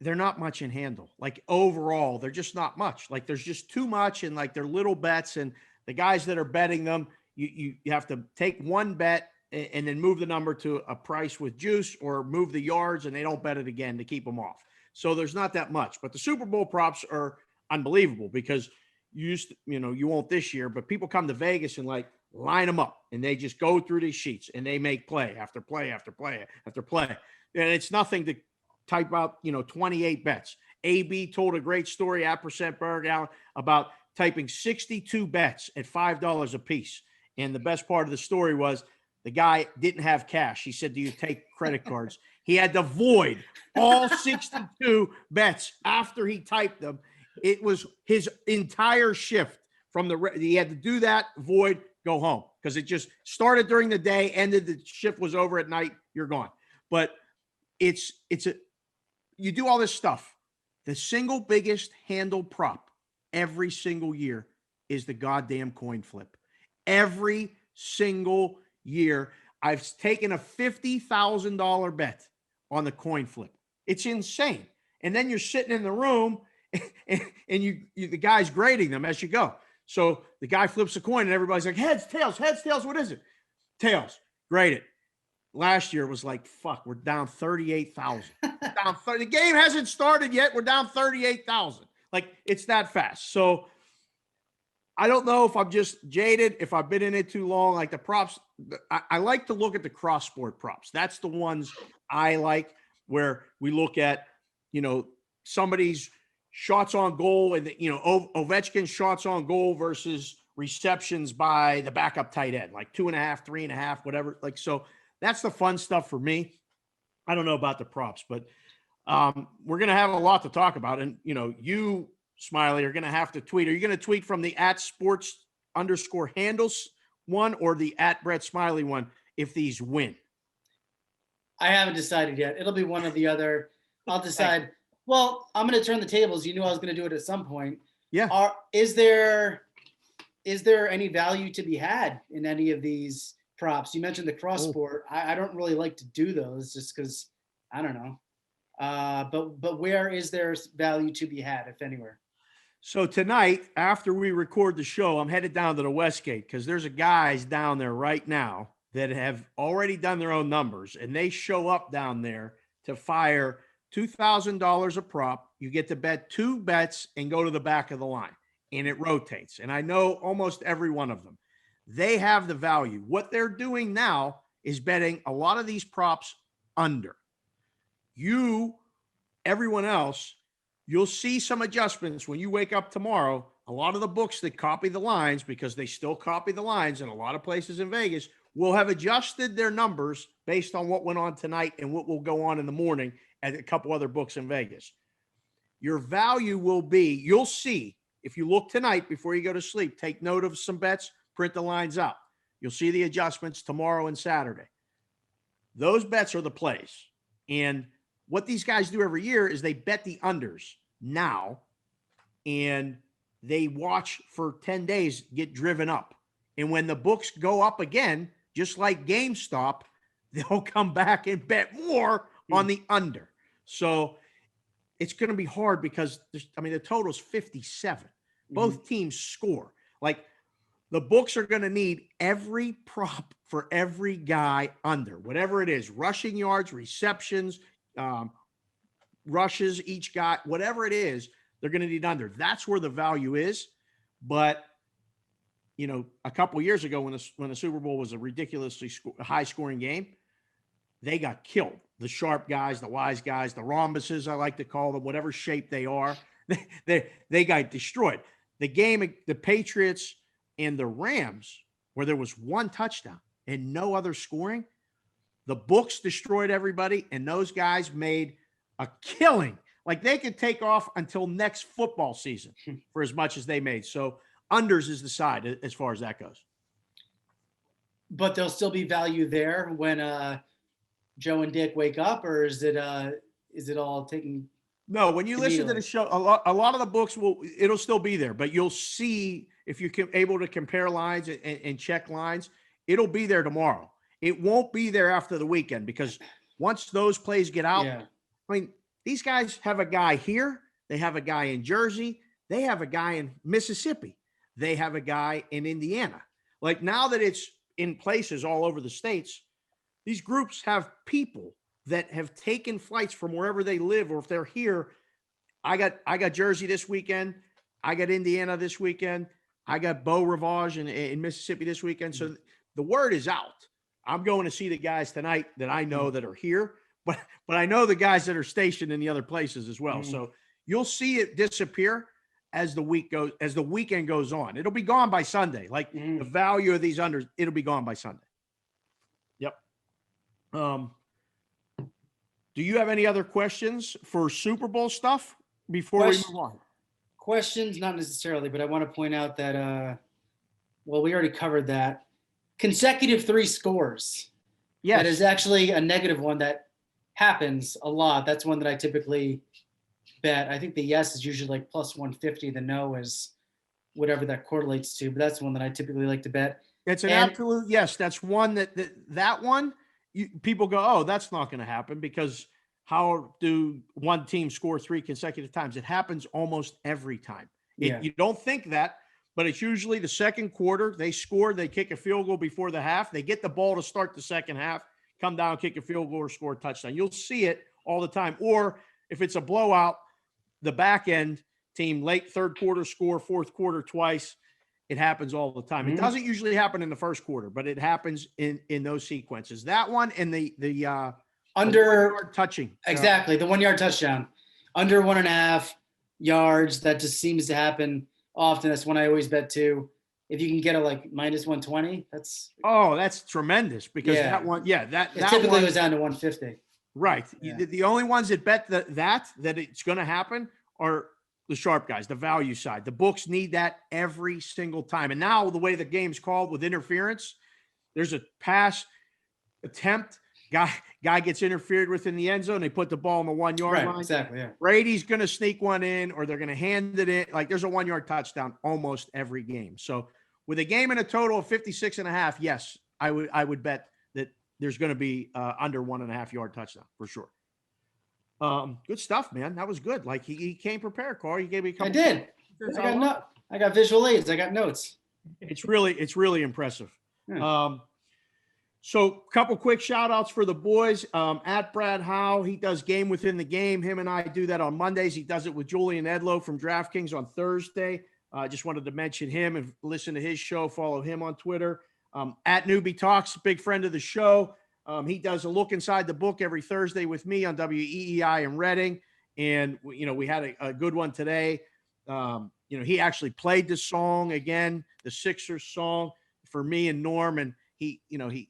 they're not much in handle. Like overall, they're just not much. Like there's just too much, and like they're little bets, and the guys that are betting them, you have to take one bet and then move the number to a price with juice, or move the yards, and they don't bet it again to keep them off. So there's not that much. But the Super Bowl props are unbelievable because you won't this year, but people come to Vegas and like line them up, and they just go through these sheets and they make play after play after play after play. And it's nothing to type out, 28 bets. AB told a great story at Percent Berg about typing 62 bets at $5 a piece. And the best part of the story was the guy didn't have cash. He said, "Do you take credit cards?" He had to void all 62 bets after he typed them. It was his entire shift he had to do that, void, go home, because it just started during the day, ended, the shift was over at night, you're gone. But you do all this stuff. The single biggest handle prop every single year is the goddamn coin flip. Every single year, I've taken a $50,000 bet on the coin flip. It's insane. And then you're sitting in the room and the guy's grading them as you go. So the guy flips a coin and everybody's like, heads, tails, what is it? Tails, grade it. Last year it was like, fuck, we're down 38,000. The game hasn't started yet. We're down 38,000. Like, it's that fast. So I don't know if I'm just jaded, if I've been in it too long. Like the props, I like to look at the cross sport props. That's the ones I like, where we look at, somebody's shots on goal and, Ovechkin's shots on goal versus receptions by the backup tight end, like 2.5, 3.5, whatever. Like, so that's the fun stuff for me. I don't know about the props, but we're going to have a lot to talk about. And, you, Smiley, are going to have to tweet. Are you going to tweet from the @sports_handles one or the @Brett Smiley one if these win? I haven't decided yet. It'll be one or the other. I'll decide. Well, I'm going to turn the tables. You knew I was going to do it at some point. Yeah. Is there any value to be had in any of these props? You mentioned the cross sport. I don't really like to do those just because I don't know. But where is there value to be had, if anywhere? So tonight, after we record the show, I'm headed down to the Westgate because there's a guys down there right now that have already done their own numbers, and they show up down there to fire $2,000 a prop. You get to bet 2 bets and go to the back of the line, and it rotates. And I know almost every one of them. They have the value. What they're doing now is betting a lot of these props under. Everyone else, you'll see some adjustments when you wake up tomorrow. A lot of the books that copy the lines, because they still copy the lines in a lot of places in Vegas, will have adjusted their numbers based on what went on tonight and what will go on in the morning at a couple other books in Vegas. Your value will be, you'll see, if you look tonight before you go to sleep, take note of some bets, print the lines out. You'll see the adjustments tomorrow and Saturday. Those bets are the plays. And what these guys do every year is they bet the unders now, and they watch for 10 days get driven up. And when the books go up again, just like GameStop, they'll come back and bet more on the under. So it's going to be hard because the total's 57. Both teams score. Like, the books are going to need every prop for every guy under, whatever it is, rushing yards, receptions, rushes, each guy, whatever it is, they're going to need under. That's where the value is. But, a couple years ago when the Super Bowl was a ridiculously high scoring game, they got killed. The sharp guys, the wise guys, the rhombuses, I like to call them, whatever shape they are, they got destroyed. The game, the Patriots and the Rams, where there was one touchdown and no other scoring, the books destroyed everybody, and those guys made a killing. Like, they could take off until next football season for as much as they made. So unders is the side as far as that goes. but there'll still be value there when Joe and Dick wake up, or is it all taken? No, when you listen to the show, a lot of the books it'll still be there, but you'll see if you're able to compare lines and check lines, it'll be there tomorrow. It won't be there after the weekend because once those plays get out, I mean, these guys have a guy here, they have a guy in Jersey, they have a guy in Mississippi, they have a guy in Indiana. Like now that it's in places all over the states, these groups have people that have taken flights from wherever they live, or if they're here. I got Jersey this weekend. I got Indiana this weekend. I got Beau Rivage in Mississippi this weekend. So the word is out. I'm going to see the guys tonight that I know that are here, but I know the guys that are stationed in the other places as well. So you'll see it disappear as the weekend goes on. It'll be gone by Sunday. Like the value of these unders, it'll be gone by Sunday. Yep. Do you have any other questions for Super Bowl stuff before we move on? Questions, not necessarily, but I want to point out that, we already covered that. Consecutive 3 scores. Yes. That is actually a negative one that happens a lot. That's one that I typically bet. I think the yes is usually like plus 150. The no is whatever that correlates to, but that's one that I typically like to bet. It's an absolute yes. That's one that one. People go, oh, that's not going to happen because how do one team score 3 consecutive times? It happens almost every time. You don't think that, but it's usually the second quarter. They score, they kick a field goal before the half. They get the ball to start the second half, come down, kick a field goal or score a touchdown. You'll see it all the time. Or if it's a blowout, the back end team, late third quarter score, fourth quarter twice. It happens all the time. It doesn't usually happen in the first quarter, but it happens in those sequences. That one and the under 1 yard touching. Exactly. The 1 yard touchdown under 1.5 yards. That just seems to happen often. That's one I always bet too. If you can get a like minus 120, that's tremendous because that one, that typically one goes down to 150. Right. Yeah. The only ones that bet that it's going to happen are the sharp guys, the value side. The books need that every single time. And now the way the game's called with interference, there's a pass attempt. Guy gets interfered with in the end zone. They put the ball on the 1 yard line. Exactly. Yeah. Brady's going to sneak one in, or they're going to hand it in. Like there's a 1 yard touchdown almost every game. So with a game in a total of 56.5, yes, I would bet that there's going to be under 1.5 yard touchdown for sure. Good stuff, man. That was good. Like he came prepared, Carl. You gave me a couple. I did. I got visual aids. I got notes. It's really impressive. Yeah. So a couple quick shout outs for the boys. At Brad Howe, he does Game Within the Game. Him and I do that on Mondays. He does it with Julian Edlow from DraftKings on Thursday. I just wanted to mention him and listen to his show. Follow him on Twitter. At Newbie Talks, big friend of the show. He does a look inside the book every Thursday with me on WEEI in Reading. And, we had a good one today. He actually played the song again, the Sixers song for me and Norm. And he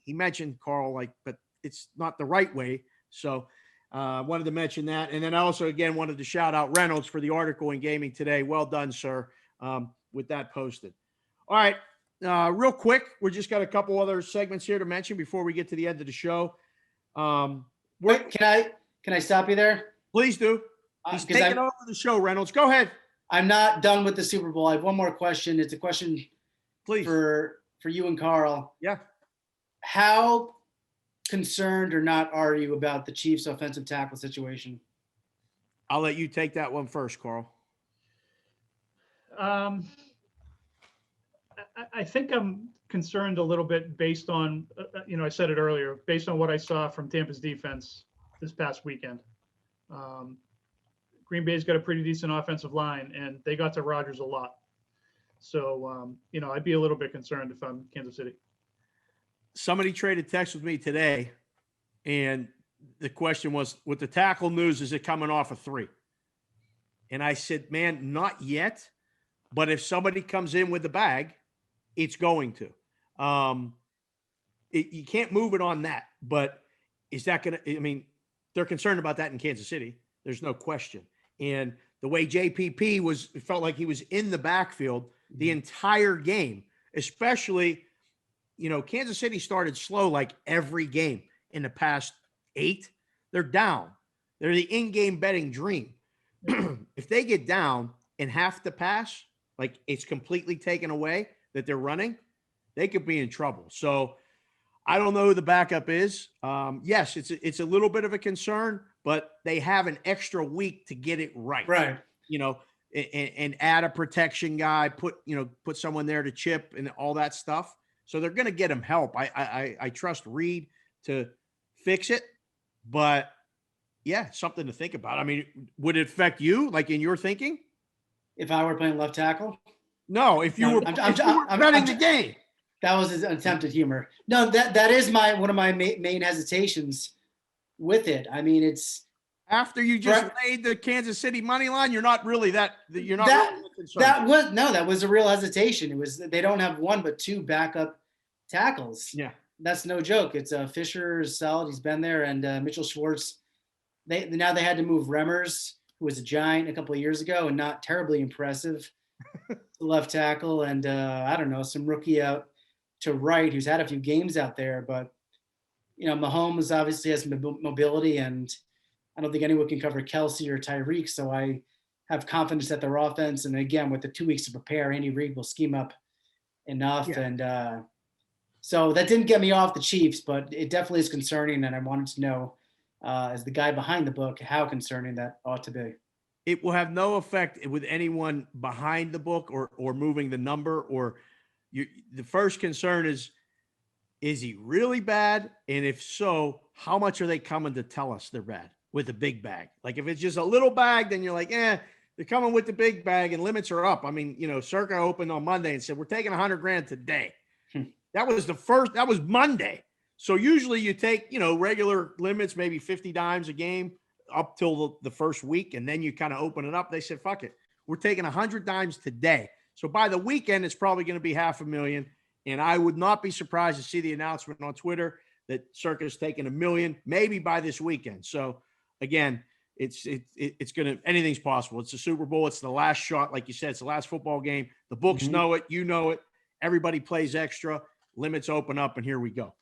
mentioned Carl, but it's not the right way. So wanted to mention that. And then I also, again, wanted to shout out Reynolds for the article in Gaming Today. Well done, sir, with that posted. All right. Real quick, we just got a couple other segments here to mention before we get to the end of the show. Wait, can I stop you there? Please do. He's taking over the show, Reynolds. Go ahead. I'm not done with the Super Bowl. I have one more question. It's a question, please, for you and Carl. Yeah. How concerned or not are you about the Chiefs' offensive tackle situation? I'll let you take that one first, Carl. I think I'm concerned a little bit based on, I said it earlier, based on what I saw from Tampa's defense this past weekend. Green Bay's got a pretty decent offensive line, and they got to Rodgers a lot. So, I'd be a little bit concerned if I'm Kansas City. Somebody traded text with me today, and the question was, with the tackle news, is it coming off a 3? And I said, man, not yet. But if somebody comes in with the bag, it's going to. You can't move it on that. But is that going to – they're concerned about that in Kansas City. There's no question. And the way JPP it felt like he was in the backfield the entire game, especially, Kansas City started slow like every game in the past 8. They're down. They're the in-game betting dream. If they get down and have to pass, like it's completely taken away that they're running, they could be in trouble. So I don't know who the backup is. Yes, it's a little bit of a concern, but they have an extra week to get it right. Right. And add a protection guy, put someone there to chip and all that stuff. So they're going to get him help. I trust Reed to fix it, but yeah, something to think about. I mean, would it affect you, like in your thinking? If I were playing left tackle? No, if you were betting the game. That was an attempted humor. No, that is one of my main hesitations with it. I mean, it's after you just laid the Kansas City money line, you're not really really concerned. That was a real hesitation. It was they don't have one but 2 backup tackles. Yeah, that's no joke. It's Fisher is solid. He's been there, and Mitchell Schwartz. They had to move Remmers, who was a giant a couple of years ago and not terribly impressive, left tackle, and I don't know, some rookie out to right who's had a few games out there. But Mahomes obviously has mobility, and I don't think anyone can cover Kelsey or Tyreek. So I have confidence that their offense, and again with the 2 weeks to prepare, Andy Reid will scheme up enough. Yeah. And so that didn't get me off the Chiefs, but it definitely is concerning, and I wanted to know, as the guy behind the book, how concerning that ought to be. It will have no effect with anyone behind the book or moving the number. Or the first concern is he really bad? And if so, how much are they coming to tell us they're bad with a big bag? Like if it's just a little bag, then you're like, they're coming with the big bag and limits are up. I mean, Circa opened on Monday and said, we're taking $100,000 today. That was Monday. So usually you take, regular limits, maybe 50 dimes a game up till the first week. And then you kind of open it up. They said, fuck it. We're taking 100 dimes today. So by the weekend, it's probably going to be $500,000. And I would not be surprised to see the announcement on Twitter that Circa's taking $1 million, maybe by this weekend. So again, it's going to, anything's possible. It's the Super Bowl. It's the last shot. Like you said, it's the last football game. The books know it. You know it. Everybody plays extra. Limits open up, and here we go.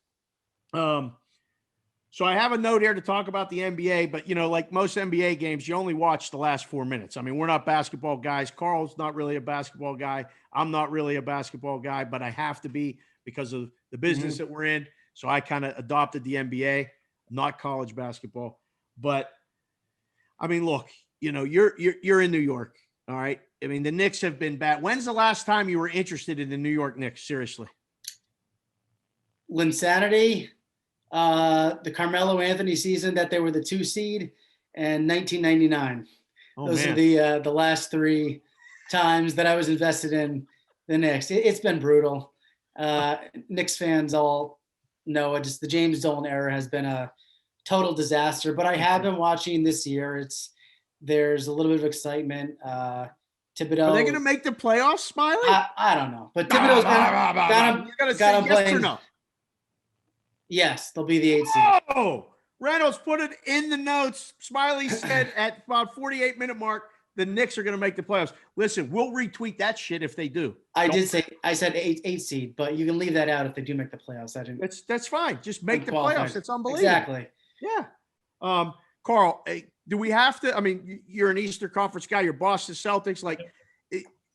So I have a note here to talk about the NBA, but like most NBA games, you only watch the last 4 minutes. I mean, we're not basketball guys. Carl's not really a basketball guy. I'm not really a basketball guy, but I have to be because of the business that we're in. So I kind of adopted the NBA, not college basketball. But I mean, look, you're in New York. All right. I mean, the Knicks have been bad. When's the last time you were interested in the New York Knicks? Seriously. Linsanity, the Carmelo Anthony season that they were the 2 seed, and 1999. Those are the last 3 times that I was invested in the Knicks. It's been brutal. Knicks fans all know it. Just the James Dolan era has been a total disaster. But I have been watching this year. There's a little bit of excitement. Thibodeau. Are they going to make the playoffs, Smiley? I don't know, but Thibodeau's got him playing. No. Yes, they'll be the 8th seed. Oh, Reynolds put it in the notes. Smiley said at about 48-minute mark, the Knicks are going to make the playoffs. Listen, we'll retweet that shit if they do. I said 8 seed, but you can leave that out if they do make the playoffs. That's fine. Just make the playoffs. It's unbelievable. Exactly. Yeah. Carl, do we have to? I mean, you're an Eastern Conference guy. You're Boston Celtics. Like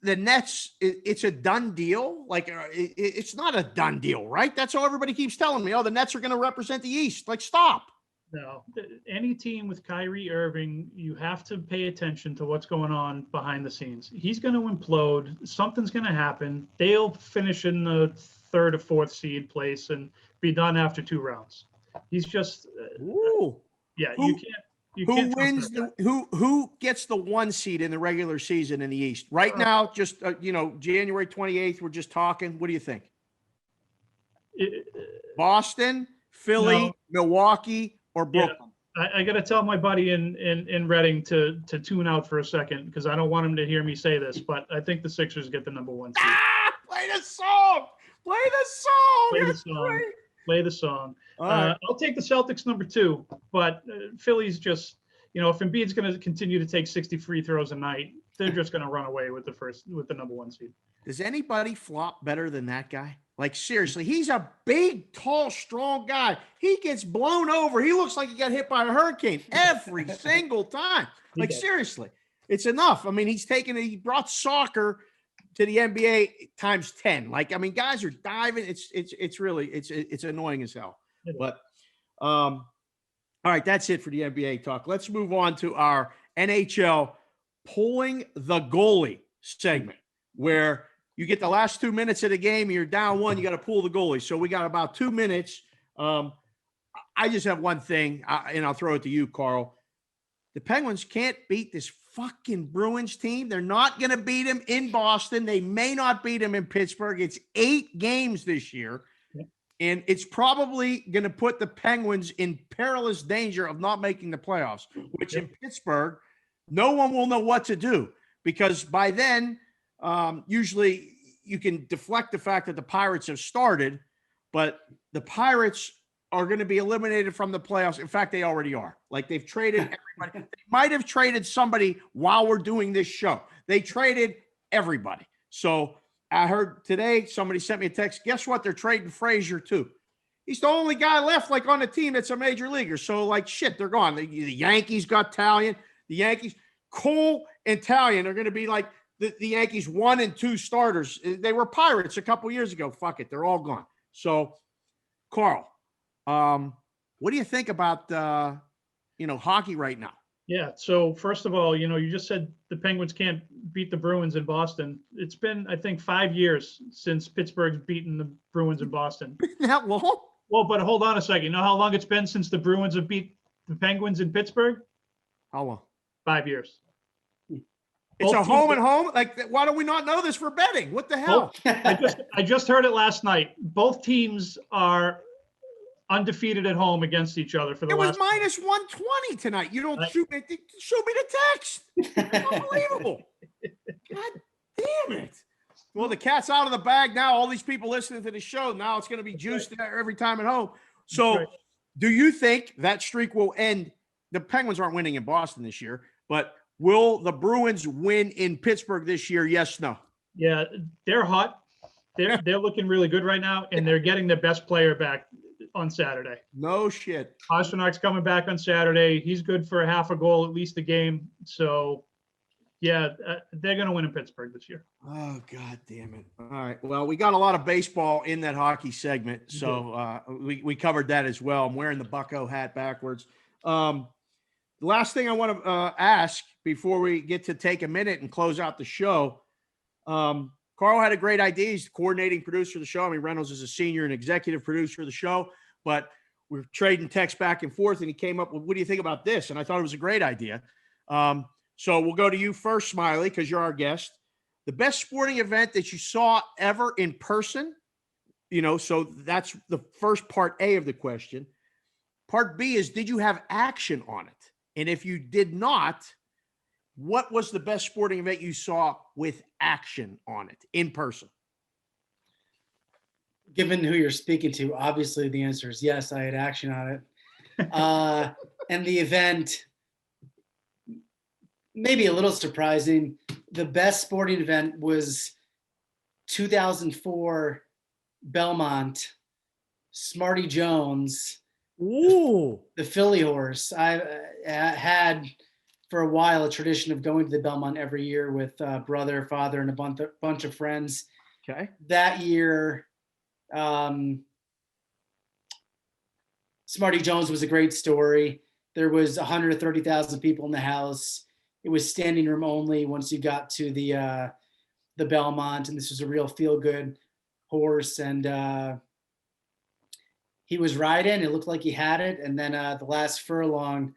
the Nets, it's a done deal. Like it's not a done deal, right? That's all everybody keeps telling me. Oh, the Nets are going to represent the East. Like, stop. No, any team with Kyrie Irving, you have to pay attention to what's going on behind the scenes. He's going to implode. Something's going to happen. They'll finish in the 3rd or 4th seed place and be done after 2 rounds. He's just, you can't. Who gets the 1 seed in the regular season in the East right now? Just January 28th. We're just talking. What do you think? Boston, Philly, Milwaukee, or Brooklyn? Yeah, I got to tell my buddy in Reading to tune out for a second because I don't want him to hear me say this, but I think the Sixers get the number 1 seed. Play the song. Play the song. Play the song. Great. Play the song. Right. I'll take the Celtics number 2, but Philly's just, if Embiid's going to continue to take 60 free throws a night, they're just going to run away with the number 1 seed. Does anybody flop better than that guy? Like, seriously, he's a big, tall, strong guy. He gets blown over. He looks like he got hit by a hurricane every single time. Like, seriously, it's enough. I mean, he brought soccer to the NBA times 10. Like, I mean, guys are diving. It's really, it's annoying as hell. But, all right, that's it for the NBA talk. Let's move on to our NHL pulling the goalie segment, where you get the last 2 minutes of the game, you're down 1, you got to pull the goalie. So we got about 2 minutes. I just have one thing, and I'll throw it to you, Carl. The Penguins can't beat this fucking Bruins team. They're not going to beat them in Boston. They may not beat them in Pittsburgh. It's 8 games this year, and it's probably going to put the Penguins in perilous danger of not making the playoffs, which in Pittsburgh, no one will know what to do, because by then, usually you can deflect the fact that the Pirates have started, but the Pirates are going to be eliminated from the playoffs. In fact, they already are. Like, they've traded everybody. They might have traded somebody while we're doing this show. They traded everybody. So I heard today somebody sent me a text. Guess what? They're trading Frazier too. He's the only guy left like on the team that's a major leaguer. So like shit, they're gone. The Yankees got Talion. The Yankees, Cole and Talion are going to be like the Yankees 1 and 2 starters. They were Pirates a couple years ago. Fuck it. They're all gone. So, Carl, what do you think about, hockey right now? Yeah. So first of all, you just said the Penguins can't beat the Bruins in Boston. It's been, I think, 5 years since Pittsburgh's beaten the Bruins in Boston. That long? Well, but hold on a second. You know how long it's been since the Bruins have beat the Penguins in Pittsburgh? How long? 5 years. It's a home and home. Like, why do we not know this for betting? What the hell? I just heard it last night. Both teams are undefeated at home against each other for the last. It was minus 120 tonight. You don't show me the text. Unbelievable. God damn it. Well, the cat's out of the bag now. All these people listening to the show, now it's going to be juiced every time at home. So do you think that streak will end? The Penguins aren't winning in Boston this year, but will the Bruins win in Pittsburgh this year? Yes, no. Yeah, they're hot. They're looking really good right now, and they're getting the best player back on Saturday. No shit. Pasternak's coming back on Saturday. He's good for a half a goal, at least a game. So, yeah, they're going to win in Pittsburgh this year. Oh, God damn it. All right. Well, we got a lot of baseball in that hockey segment, so we covered that as well. I'm wearing the Bucko hat backwards. The last thing I want to ask before we get to take a minute and close out the show, Carl had a great idea. He's the coordinating producer of the show. I mean, Reynolds is a senior and executive producer of the show, but we're trading texts back and forth, and he came up with, what do you think about this? And I thought it was a great idea. So we'll go to you first, Smiley, because you're our guest. The best sporting event that you saw ever in person, so that's the first part A of the question. Part B is, did you have action on it? And if you did not, what was the best sporting event you saw with action on it in person? Given who you're speaking to, obviously the answer is yes, I had action on it. And the event, maybe a little surprising, the best sporting event was 2004 Belmont, Smarty Jones. Ooh. The Philly horse. I had for a while a tradition of going to the Belmont every year with brother, father, and a bunch of friends. Okay. That year, Smarty Jones was a great story. There was 130,000 people in the house. It was standing room only once you got to the Belmont, and this was a real feel-good horse. And he was riding. It looked like he had it. And then the last furlong,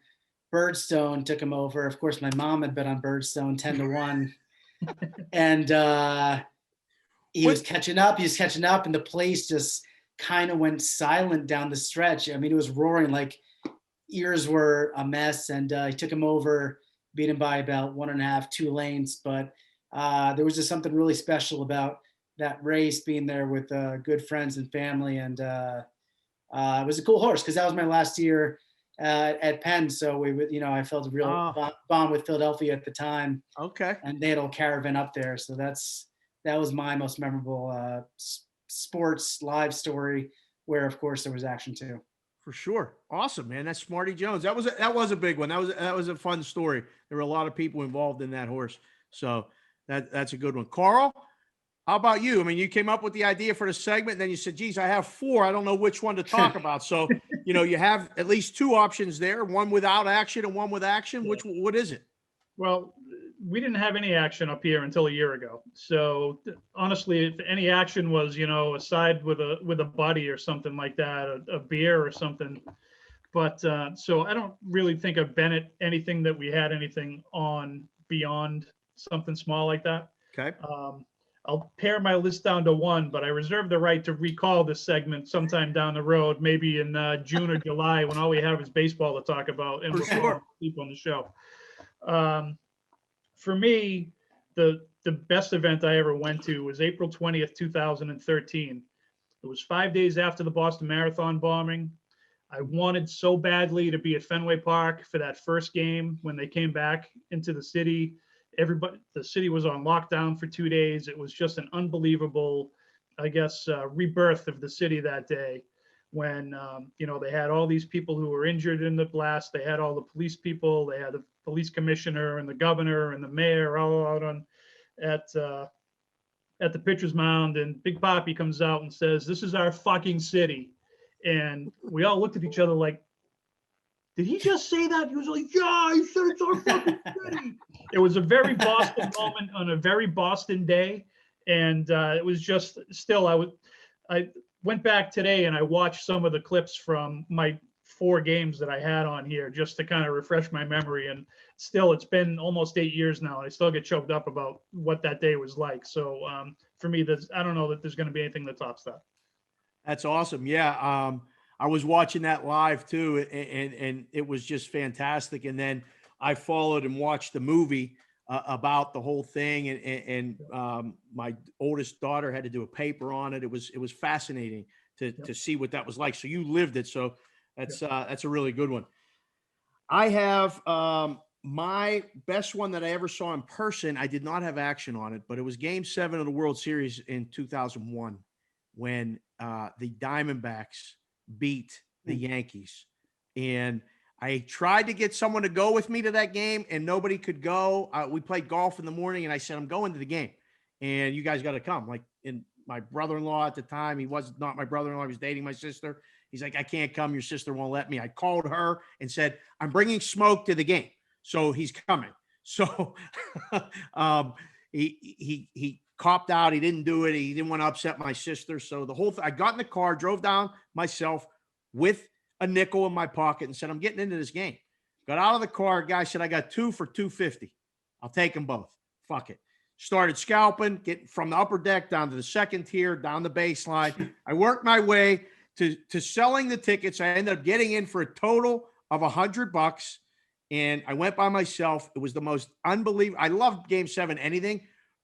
Birdstone took him over. Of course, my mom had bet on Birdstone 10-1. And he was catching up. And the place just kind of went silent down the stretch. I mean, it was roaring, like ears were a mess. And he took him over, beat him by about 1.5, 2 lanes. But there was just something really special about that race, being there with good friends and family. And it was a cool horse, because that was my last year at Penn. So we would, I felt a real bond with Philadelphia at the time. Okay. And they had a little caravan up there. So that was my most memorable sports live story, where of course there was action too. For sure. Awesome, man. That's Smarty Jones. That was a big one. That was a fun story. There were a lot of people involved in that horse. So that's a good one. Carl, how about you? I mean, you came up with the idea for the segment, and then you said, geez, I have 4. I don't know which one to talk about. So, you have at least 2 options there, one without action and one with action. Yeah. What is it? Well, we didn't have any action up here until a year ago. So honestly, if any action was, aside with a buddy or something like that, a beer or something. But so I don't really think I've been at anything that we had anything on beyond something small like that. Okay. I'll pare my list down to 1, but I reserve the right to recall this segment sometime down the road, maybe in June or July, when all we have is baseball to talk about and before people on the show. For me, the best event I ever went to was April 20th, 2013. It was 5 days after the Boston Marathon bombing. I wanted so badly to be at Fenway Park for that first game when they came back into the city. The city was on lockdown for 2 days. It was just an unbelievable, rebirth of the city that day, when they had all these people who were injured in the blast. They had all the police people. They had the police commissioner and the governor and the mayor all out at the pitcher's mound. And Big Papi comes out and says, "This is our fucking city." And we all looked at each other like, did he just say that? He was like, yeah, he said it's our fucking city. It was a very Boston moment on a very Boston day. And it was just still, I went back today and I watched some of the clips from my 4 games that I had on here just to kind of refresh my memory. And still, it's been almost 8 years now. And I still get choked up about what that day was like. So for me, I don't know that there's going to be anything that tops that. That's awesome. Yeah. I was watching that live too, and it was just fantastic. And then I followed and watched the movie about the whole thing, and my oldest daughter had to do a paper on it. It was fascinating to see what that was like. So you lived it. So that's a really good one. I have my best one that I ever saw in person. I did not have action on it, but it was Game 7 of the World Series in 2001 when the Diamondbacks beat the Yankees. And I tried to get someone to go with me to that game, and nobody could go. We played golf in the morning, and I said, I'm going to the game, and you guys got to come. And my brother-in-law at the time, he was not my brother-in-law, he was dating my sister. He's like, I can't come. Your sister won't let me. I called her and said, I'm bringing Smoke to the game, so he's coming. So he copped out. He didn't do it. He didn't want to upset my sister. So the whole thing, I got in the car, drove down myself with a nickel in my pocket and said, I'm getting into this game. Got out of the car. Guy said, I got 2 for $2.50. I'll take them both. Fuck it. Started scalping, getting from the upper deck down to the second tier, down the baseline. I worked my way to selling the tickets. I ended up getting in for a total of $100. And I went by myself. It was the most unbelievable. I love Game 7, anything.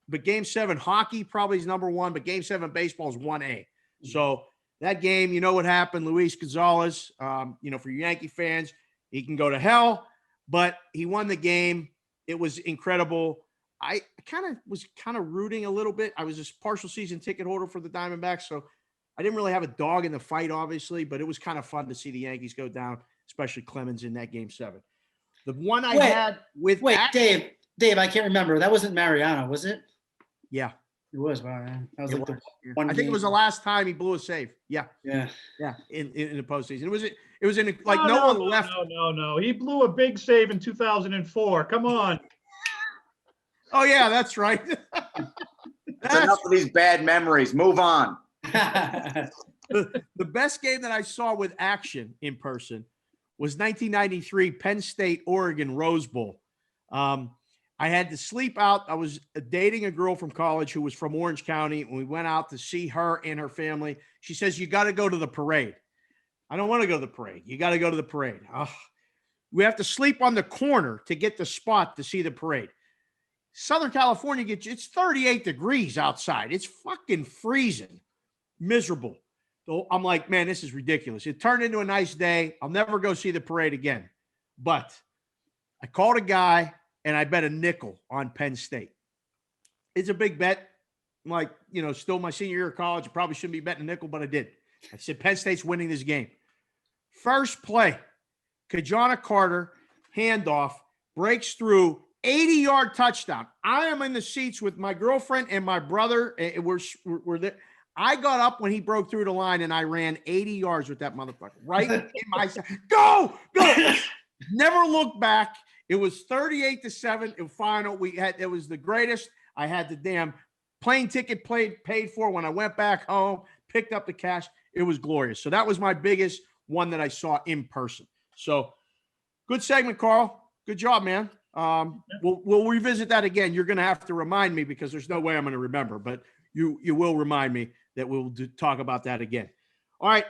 But Game 7 hockey probably is number 1, but Game 7 baseball is 1A. So that game, you know what happened? Luis Gonzalez, for Yankee fans, he can go to hell, but he won the game. It was incredible. I was rooting a little bit. I was a partial season ticket holder for the Diamondbacks, so I didn't really have a dog in the fight, obviously, but it was kind of fun to see the Yankees go down, especially Clemens in that Game 7. The one I had with Dave, I can't remember. That wasn't Mariano, was it? Yeah. It was. Wow, man. That was It like was. the one I think it was the last time he blew a save. Yeah. Yeah. In the postseason. It was in like no one left. No. He blew a big save in 2004. Come on. Oh yeah, that's right. That's enough of these bad memories. Move on. The best game that I saw with action in person was 1993 Penn State, Oregon Rose Bowl. I had to sleep out. I was dating a girl from college who was from Orange County, and we went out to see her and her family. She says, you got to go to the parade. I don't want to go to the parade. You got to go to the parade. We have to sleep on the corner to get the spot to see the parade. Southern California it's 38 degrees outside. It's fucking freezing, miserable. So I'm like, man, this is ridiculous. It turned into a nice day. I'll never go see the parade again. But I called a guy and I bet a nickel on Penn State. It's a big bet. I'm like, still my senior year of college. I probably shouldn't be betting a nickel, but I did. I said, Penn State's winning this game. First play, Kajana Carter, handoff, breaks through, 80-yard touchdown. I am in the seats with my girlfriend and my brother. We're there. I got up when he broke through the line, and I ran 80 yards with that motherfucker right in my side. Go! Never looked back. It was 38-7 in final. It was the greatest. I had the damn plane ticket paid for when I went back home, picked up the cash. It was glorious. So that was my biggest one that I saw in person. So good segment, Carl. Good job, man. We'll revisit that again. You're going to have to remind me because there's no way I'm going to remember, but you will remind me that we'll talk about that again. All right.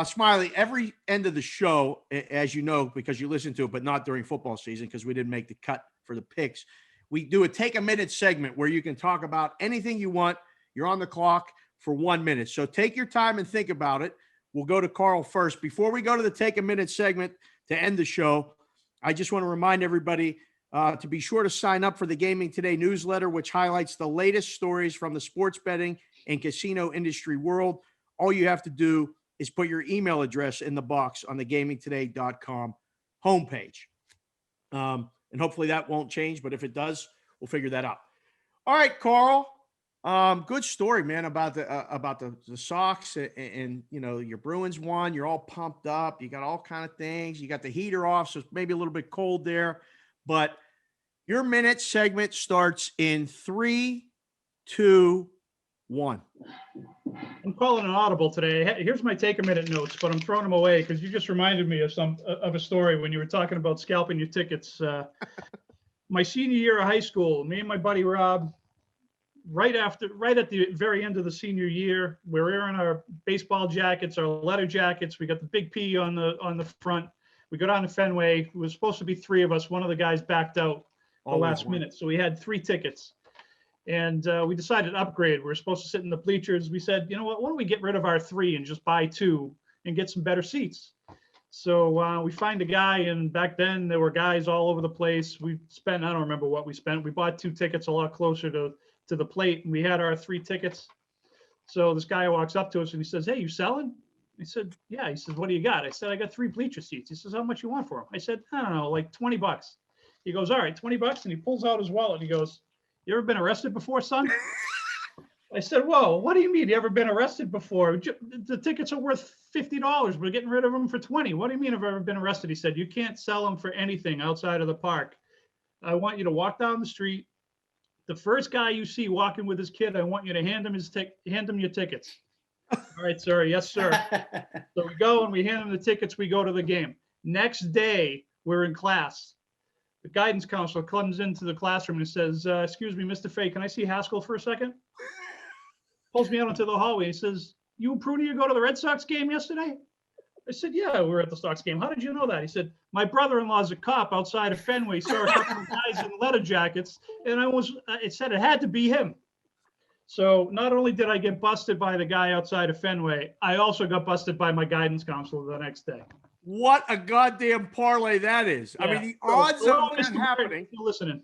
Smiley, every end of the show, as you know, because you listen to it, but not during football season, because we didn't make the cut for the picks. We do a take a minute segment where you can talk about anything you want. You're on the clock for 1 minute. So take your time and think about it. We'll go to Carl first. Before we go to the take a minute segment to end the show, I just want to remind everybody to be sure to sign up for the Gaming Today newsletter, which highlights the latest stories from the sports betting and casino industry world. All you have to do is put your email address in the box on the gamingtoday.com homepage. And hopefully that won't change, but if it does, we'll figure that out. All right, Carl. Good story, man, about the Sox and your Bruins won. You're all pumped up. You got all kind of things. You got the heater off, so it's maybe a little bit cold there. But your minute segment starts in 3, 2, 1. I'm calling an audible today. Here's my take a minute notes, but I'm throwing them away because you just reminded me of a story when you were talking about scalping your tickets. My senior year of high school, me and my buddy Rob, right at the very end of the senior year, we're wearing our baseball jackets, our leather jackets. We got the big P on the front. We go down to Fenway. It was supposed to be 3 of us. One of the guys backed out the last minute, so we had 3 tickets. And we decided to upgrade. We were supposed to sit in the bleachers. We said, you know what? Why don't we get rid of our 3 and just buy 2 and get some better seats? So we find a guy, and back then there were guys all over the place. We spent, I don't remember what we spent. We bought 2 tickets a lot closer to the plate, and we had our 3 tickets. So this guy walks up to us and he says, "Hey, you selling?" I said, "Yeah." He says, "What do you got?" I said, "I got 3 bleacher seats." He says, "How much you want for them?" I said, "I don't know, like $20. He goes, "All right, $20. And he pulls out his wallet and he goes, "You ever been arrested before, son?" I said, "Whoa, what do you mean? You ever been arrested before? The tickets are worth $50. We're getting rid of them for $20. What do you mean I've ever been arrested?" He said, "You can't sell them for anything outside of the park. I want you to walk down the street. The first guy you see walking with his kid, I want you to hand him your tickets." "All right, sir." "Yes, sir." So we go and we hand him the tickets. We go to the game. Next day, we're in class. The guidance counselor comes into the classroom and says, "Excuse me, Mr. Fay, can I see Haskell for a second?" Pulls me out into the hallway. He says, "You and Prudy go to the Red Sox game yesterday?" I said, "Yeah, we were at the Sox game." "How did you know that?" He said, "My brother-in-law's a cop outside of Fenway, saw a couple of guys in leather jackets, and it said it had to be him." So not only did I get busted by the guy outside of Fenway, I also got busted by my guidance counselor the next day. What a goddamn parlay that is. Yeah. I mean, the odds of that happening. Still listening.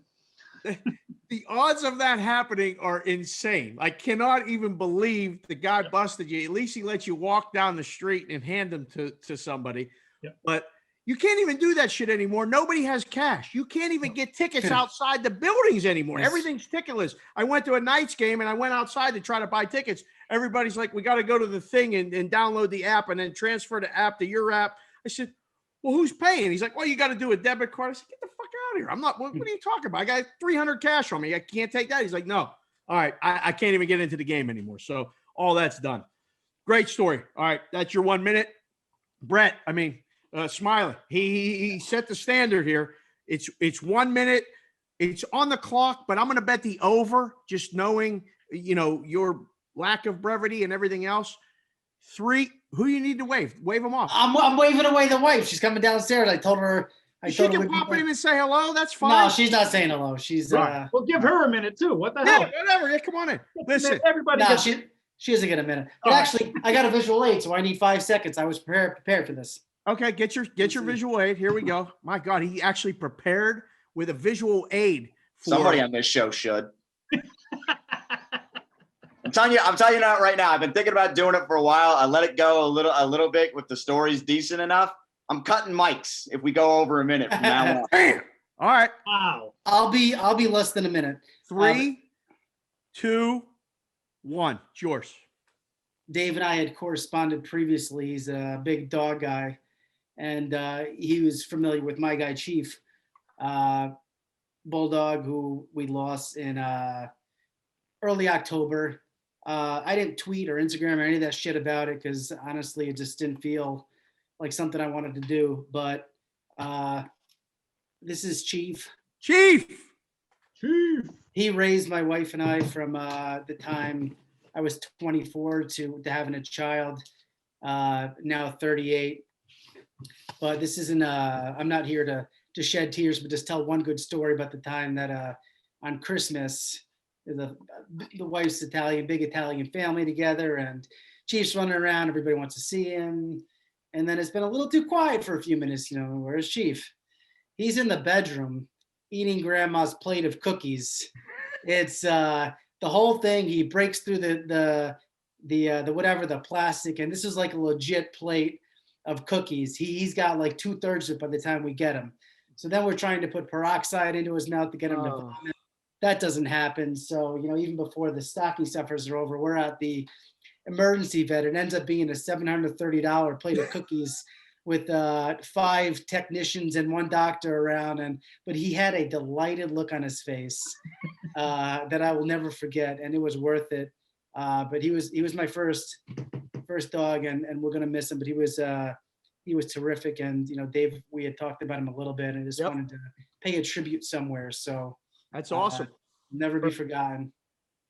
The odds of that happening are insane. I cannot even believe the guy busted you. At least he let you walk down the street and hand them to somebody. Yeah. But you can't even do that shit anymore. Nobody has cash. You can't even get tickets outside the buildings anymore. Yes. Everything's ticketless. I went to a Knights game and I went outside to try to buy tickets. Everybody's like, "We got to go to the thing and download the app and then transfer the app to your app." I said, "Well, who's paying?" He's like, "Well, you got to do a debit card." I said, "Get the fuck out of here. I'm not, what are you talking about? I got 300 cash on me. I can't take that." He's like, "No." All right. I can't even get into the game anymore. So all that's done. Great story. All right. That's your 1 minute. Brett, Smiley, he set the standard here. It's 1 minute. It's on the clock, but I'm going to bet the over, just knowing, your lack of brevity and everything else. 3, who you need to wave them off. I'm waving away the wife. She's coming downstairs. I told her. She can pop in and say hello. That's fine. No, she's not saying hello. She's Right. We'll give her a minute too. What the Yeah, hell? whatever. Yeah, come on in. Listen, Everybody no, gets she She doesn't get a minute. But All right. actually, I got a visual aid, so I need 5 seconds. I was prepared for this. Okay, get your visual aid. Here we go. My God, he actually prepared with a visual aid. Somebody on this show should. I'm telling you now, right now. I've been thinking about doing it for a while. I let it go a little bit with the stories decent enough. I'm cutting mics if we go over a minute from now on. Damn. All right. Wow. I'll be less than a minute. 3, 2, 1. It's yours. Dave and I had corresponded previously. He's a big dog guy, and he was familiar with my guy Chief, Bulldog, who we lost in early October. I didn't tweet or Instagram or any of that shit about it because honestly, it just didn't feel like something I wanted to do. But this is Chief. Chief. He raised my wife and I from the time I was 24 to having a child, now 38. But this isn't, I'm not here to shed tears, but just tell one good story about the time that on Christmas, the wife's Italian, big Italian family together, and Chief's running around, everybody wants to see him. And then it's been a little too quiet for a few minutes, where's Chief? He's in the bedroom eating grandma's plate of cookies. It's the whole thing. He breaks through the whatever, the plastic, and this is like a legit plate of cookies. He's got like 2/3 of it by the time we get him. So then we're trying to put peroxide into his mouth to get him to vomit. That doesn't happen. So, even before the stocking stuffers are over, we're at the emergency vet. It ends up being a $730 plate of cookies with 5 technicians and 1 doctor around. But he had a delighted look on his face that I will never forget. And it was worth it. But he was my first dog, and we're going to miss him, but he was terrific. And, Dave, we had talked about him a little bit and just wanted to pay a tribute somewhere. So That's awesome. Never be forgotten.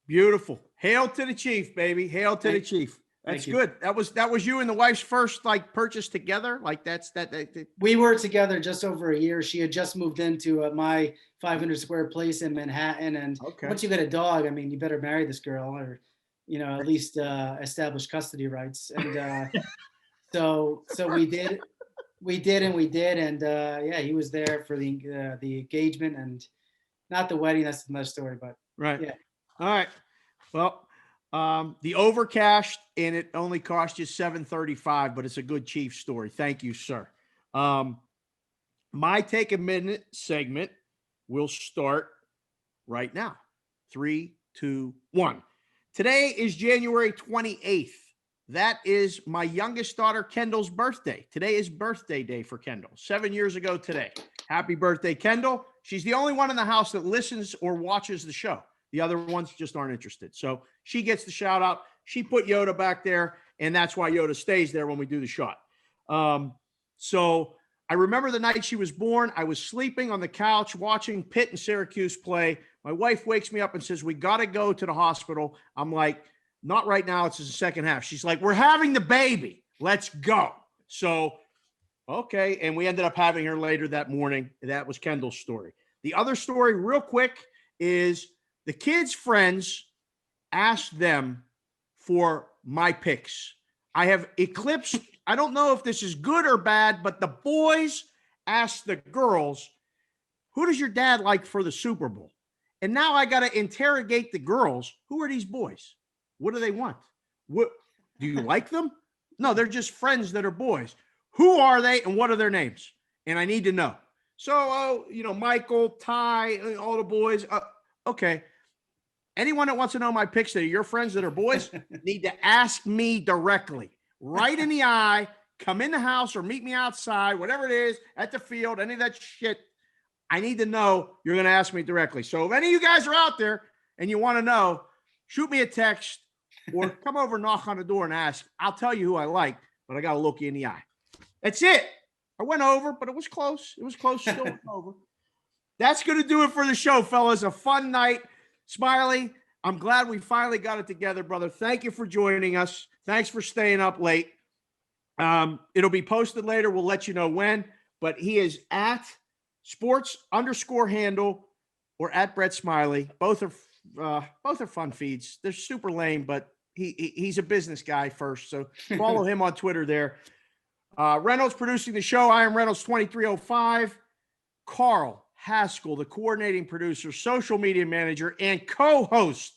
Beautiful. Hail to the Chief, baby. Hail to the Chief. That's good. That was you and the wife's first purchase together. That. We were together just over a year. She had just moved into my 500 square place in Manhattan. And once you get a dog, you better marry this girl or, at least establish custody rights. And so we did. And he was there for the engagement and not the wedding. That's another story, but right. Yeah. All right. Well, the overcashed, and it only cost you $735, but it's a good Chief story. Thank you, sir. My Take a Minute segment will start right now. 3, 2, 1. Today is January 28th. That is my youngest daughter, Kendall's birthday. Today is birthday day for Kendall. 7 years ago today. Happy birthday, Kendall. She's the only one in the house that listens or watches the show. The other ones just aren't interested. So she gets the shout out. She put Yoda back there, and that's why Yoda stays there when we do the shot. So I remember the night she was born. I was sleeping on the couch watching Pitt and Syracuse play. My wife wakes me up and says, "We got to go to the hospital." I'm like, "Not right now. It's the second half." She's like, "We're having the baby. Let's go." So, okay. And we ended up having her later that morning. That was Kendall's story. The other story, real quick, is the kids' friends asked them for my picks. I have eclipsed. I don't know if this is good or bad, but the boys asked the girls, "Who does your dad like for the Super Bowl?" And now I got to interrogate the girls. Who are these boys? What do they want? What do you like them? No, they're just friends that are boys. Who are they and what are their names? And I need to know. So, Michael, Ty, all the boys. Okay. Anyone that wants to know my picks that are your friends that are boys need to ask me directly. Right in the eye, come in the house or meet me outside, whatever it is, at the field, any of that shit. I need to know. You're going to ask me directly. So if any of you guys are out there and you want to know, shoot me a text or come over, knock on the door and ask. I'll tell you who I like, but I got to look you in the eye. That's it. I went over, but it was close. It was close. Still went over. That's going to do it for the show, fellas. A fun night. Smiley, I'm glad we finally got it together, brother. Thank you for joining us. Thanks for staying up late. It'll be posted later. We'll let you know when, but he is at sports_handle or at Brett Smiley. Both are fun feeds. They're super lame, but he's a business guy first. So follow him on Twitter there. Reynolds producing the show. I am Reynolds 2305. Carl Haskell, the coordinating producer, social media manager, and co-host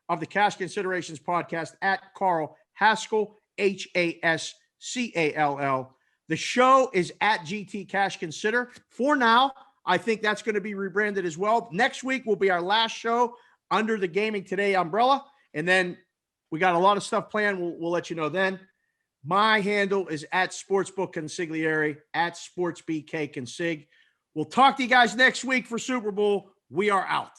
of the Cash Considerations podcast at Carl Haskell, Haskall. The show is at GT Cash Consider. For now, I think that's going to be rebranded as well. Next week will be our last show under the Gaming Today umbrella. And then we got a lot of stuff planned. We'll let you know then. My handle is at Sportsbook Consigliere, at SportsBK Consig. We'll talk to you guys next week for Super Bowl. We are out.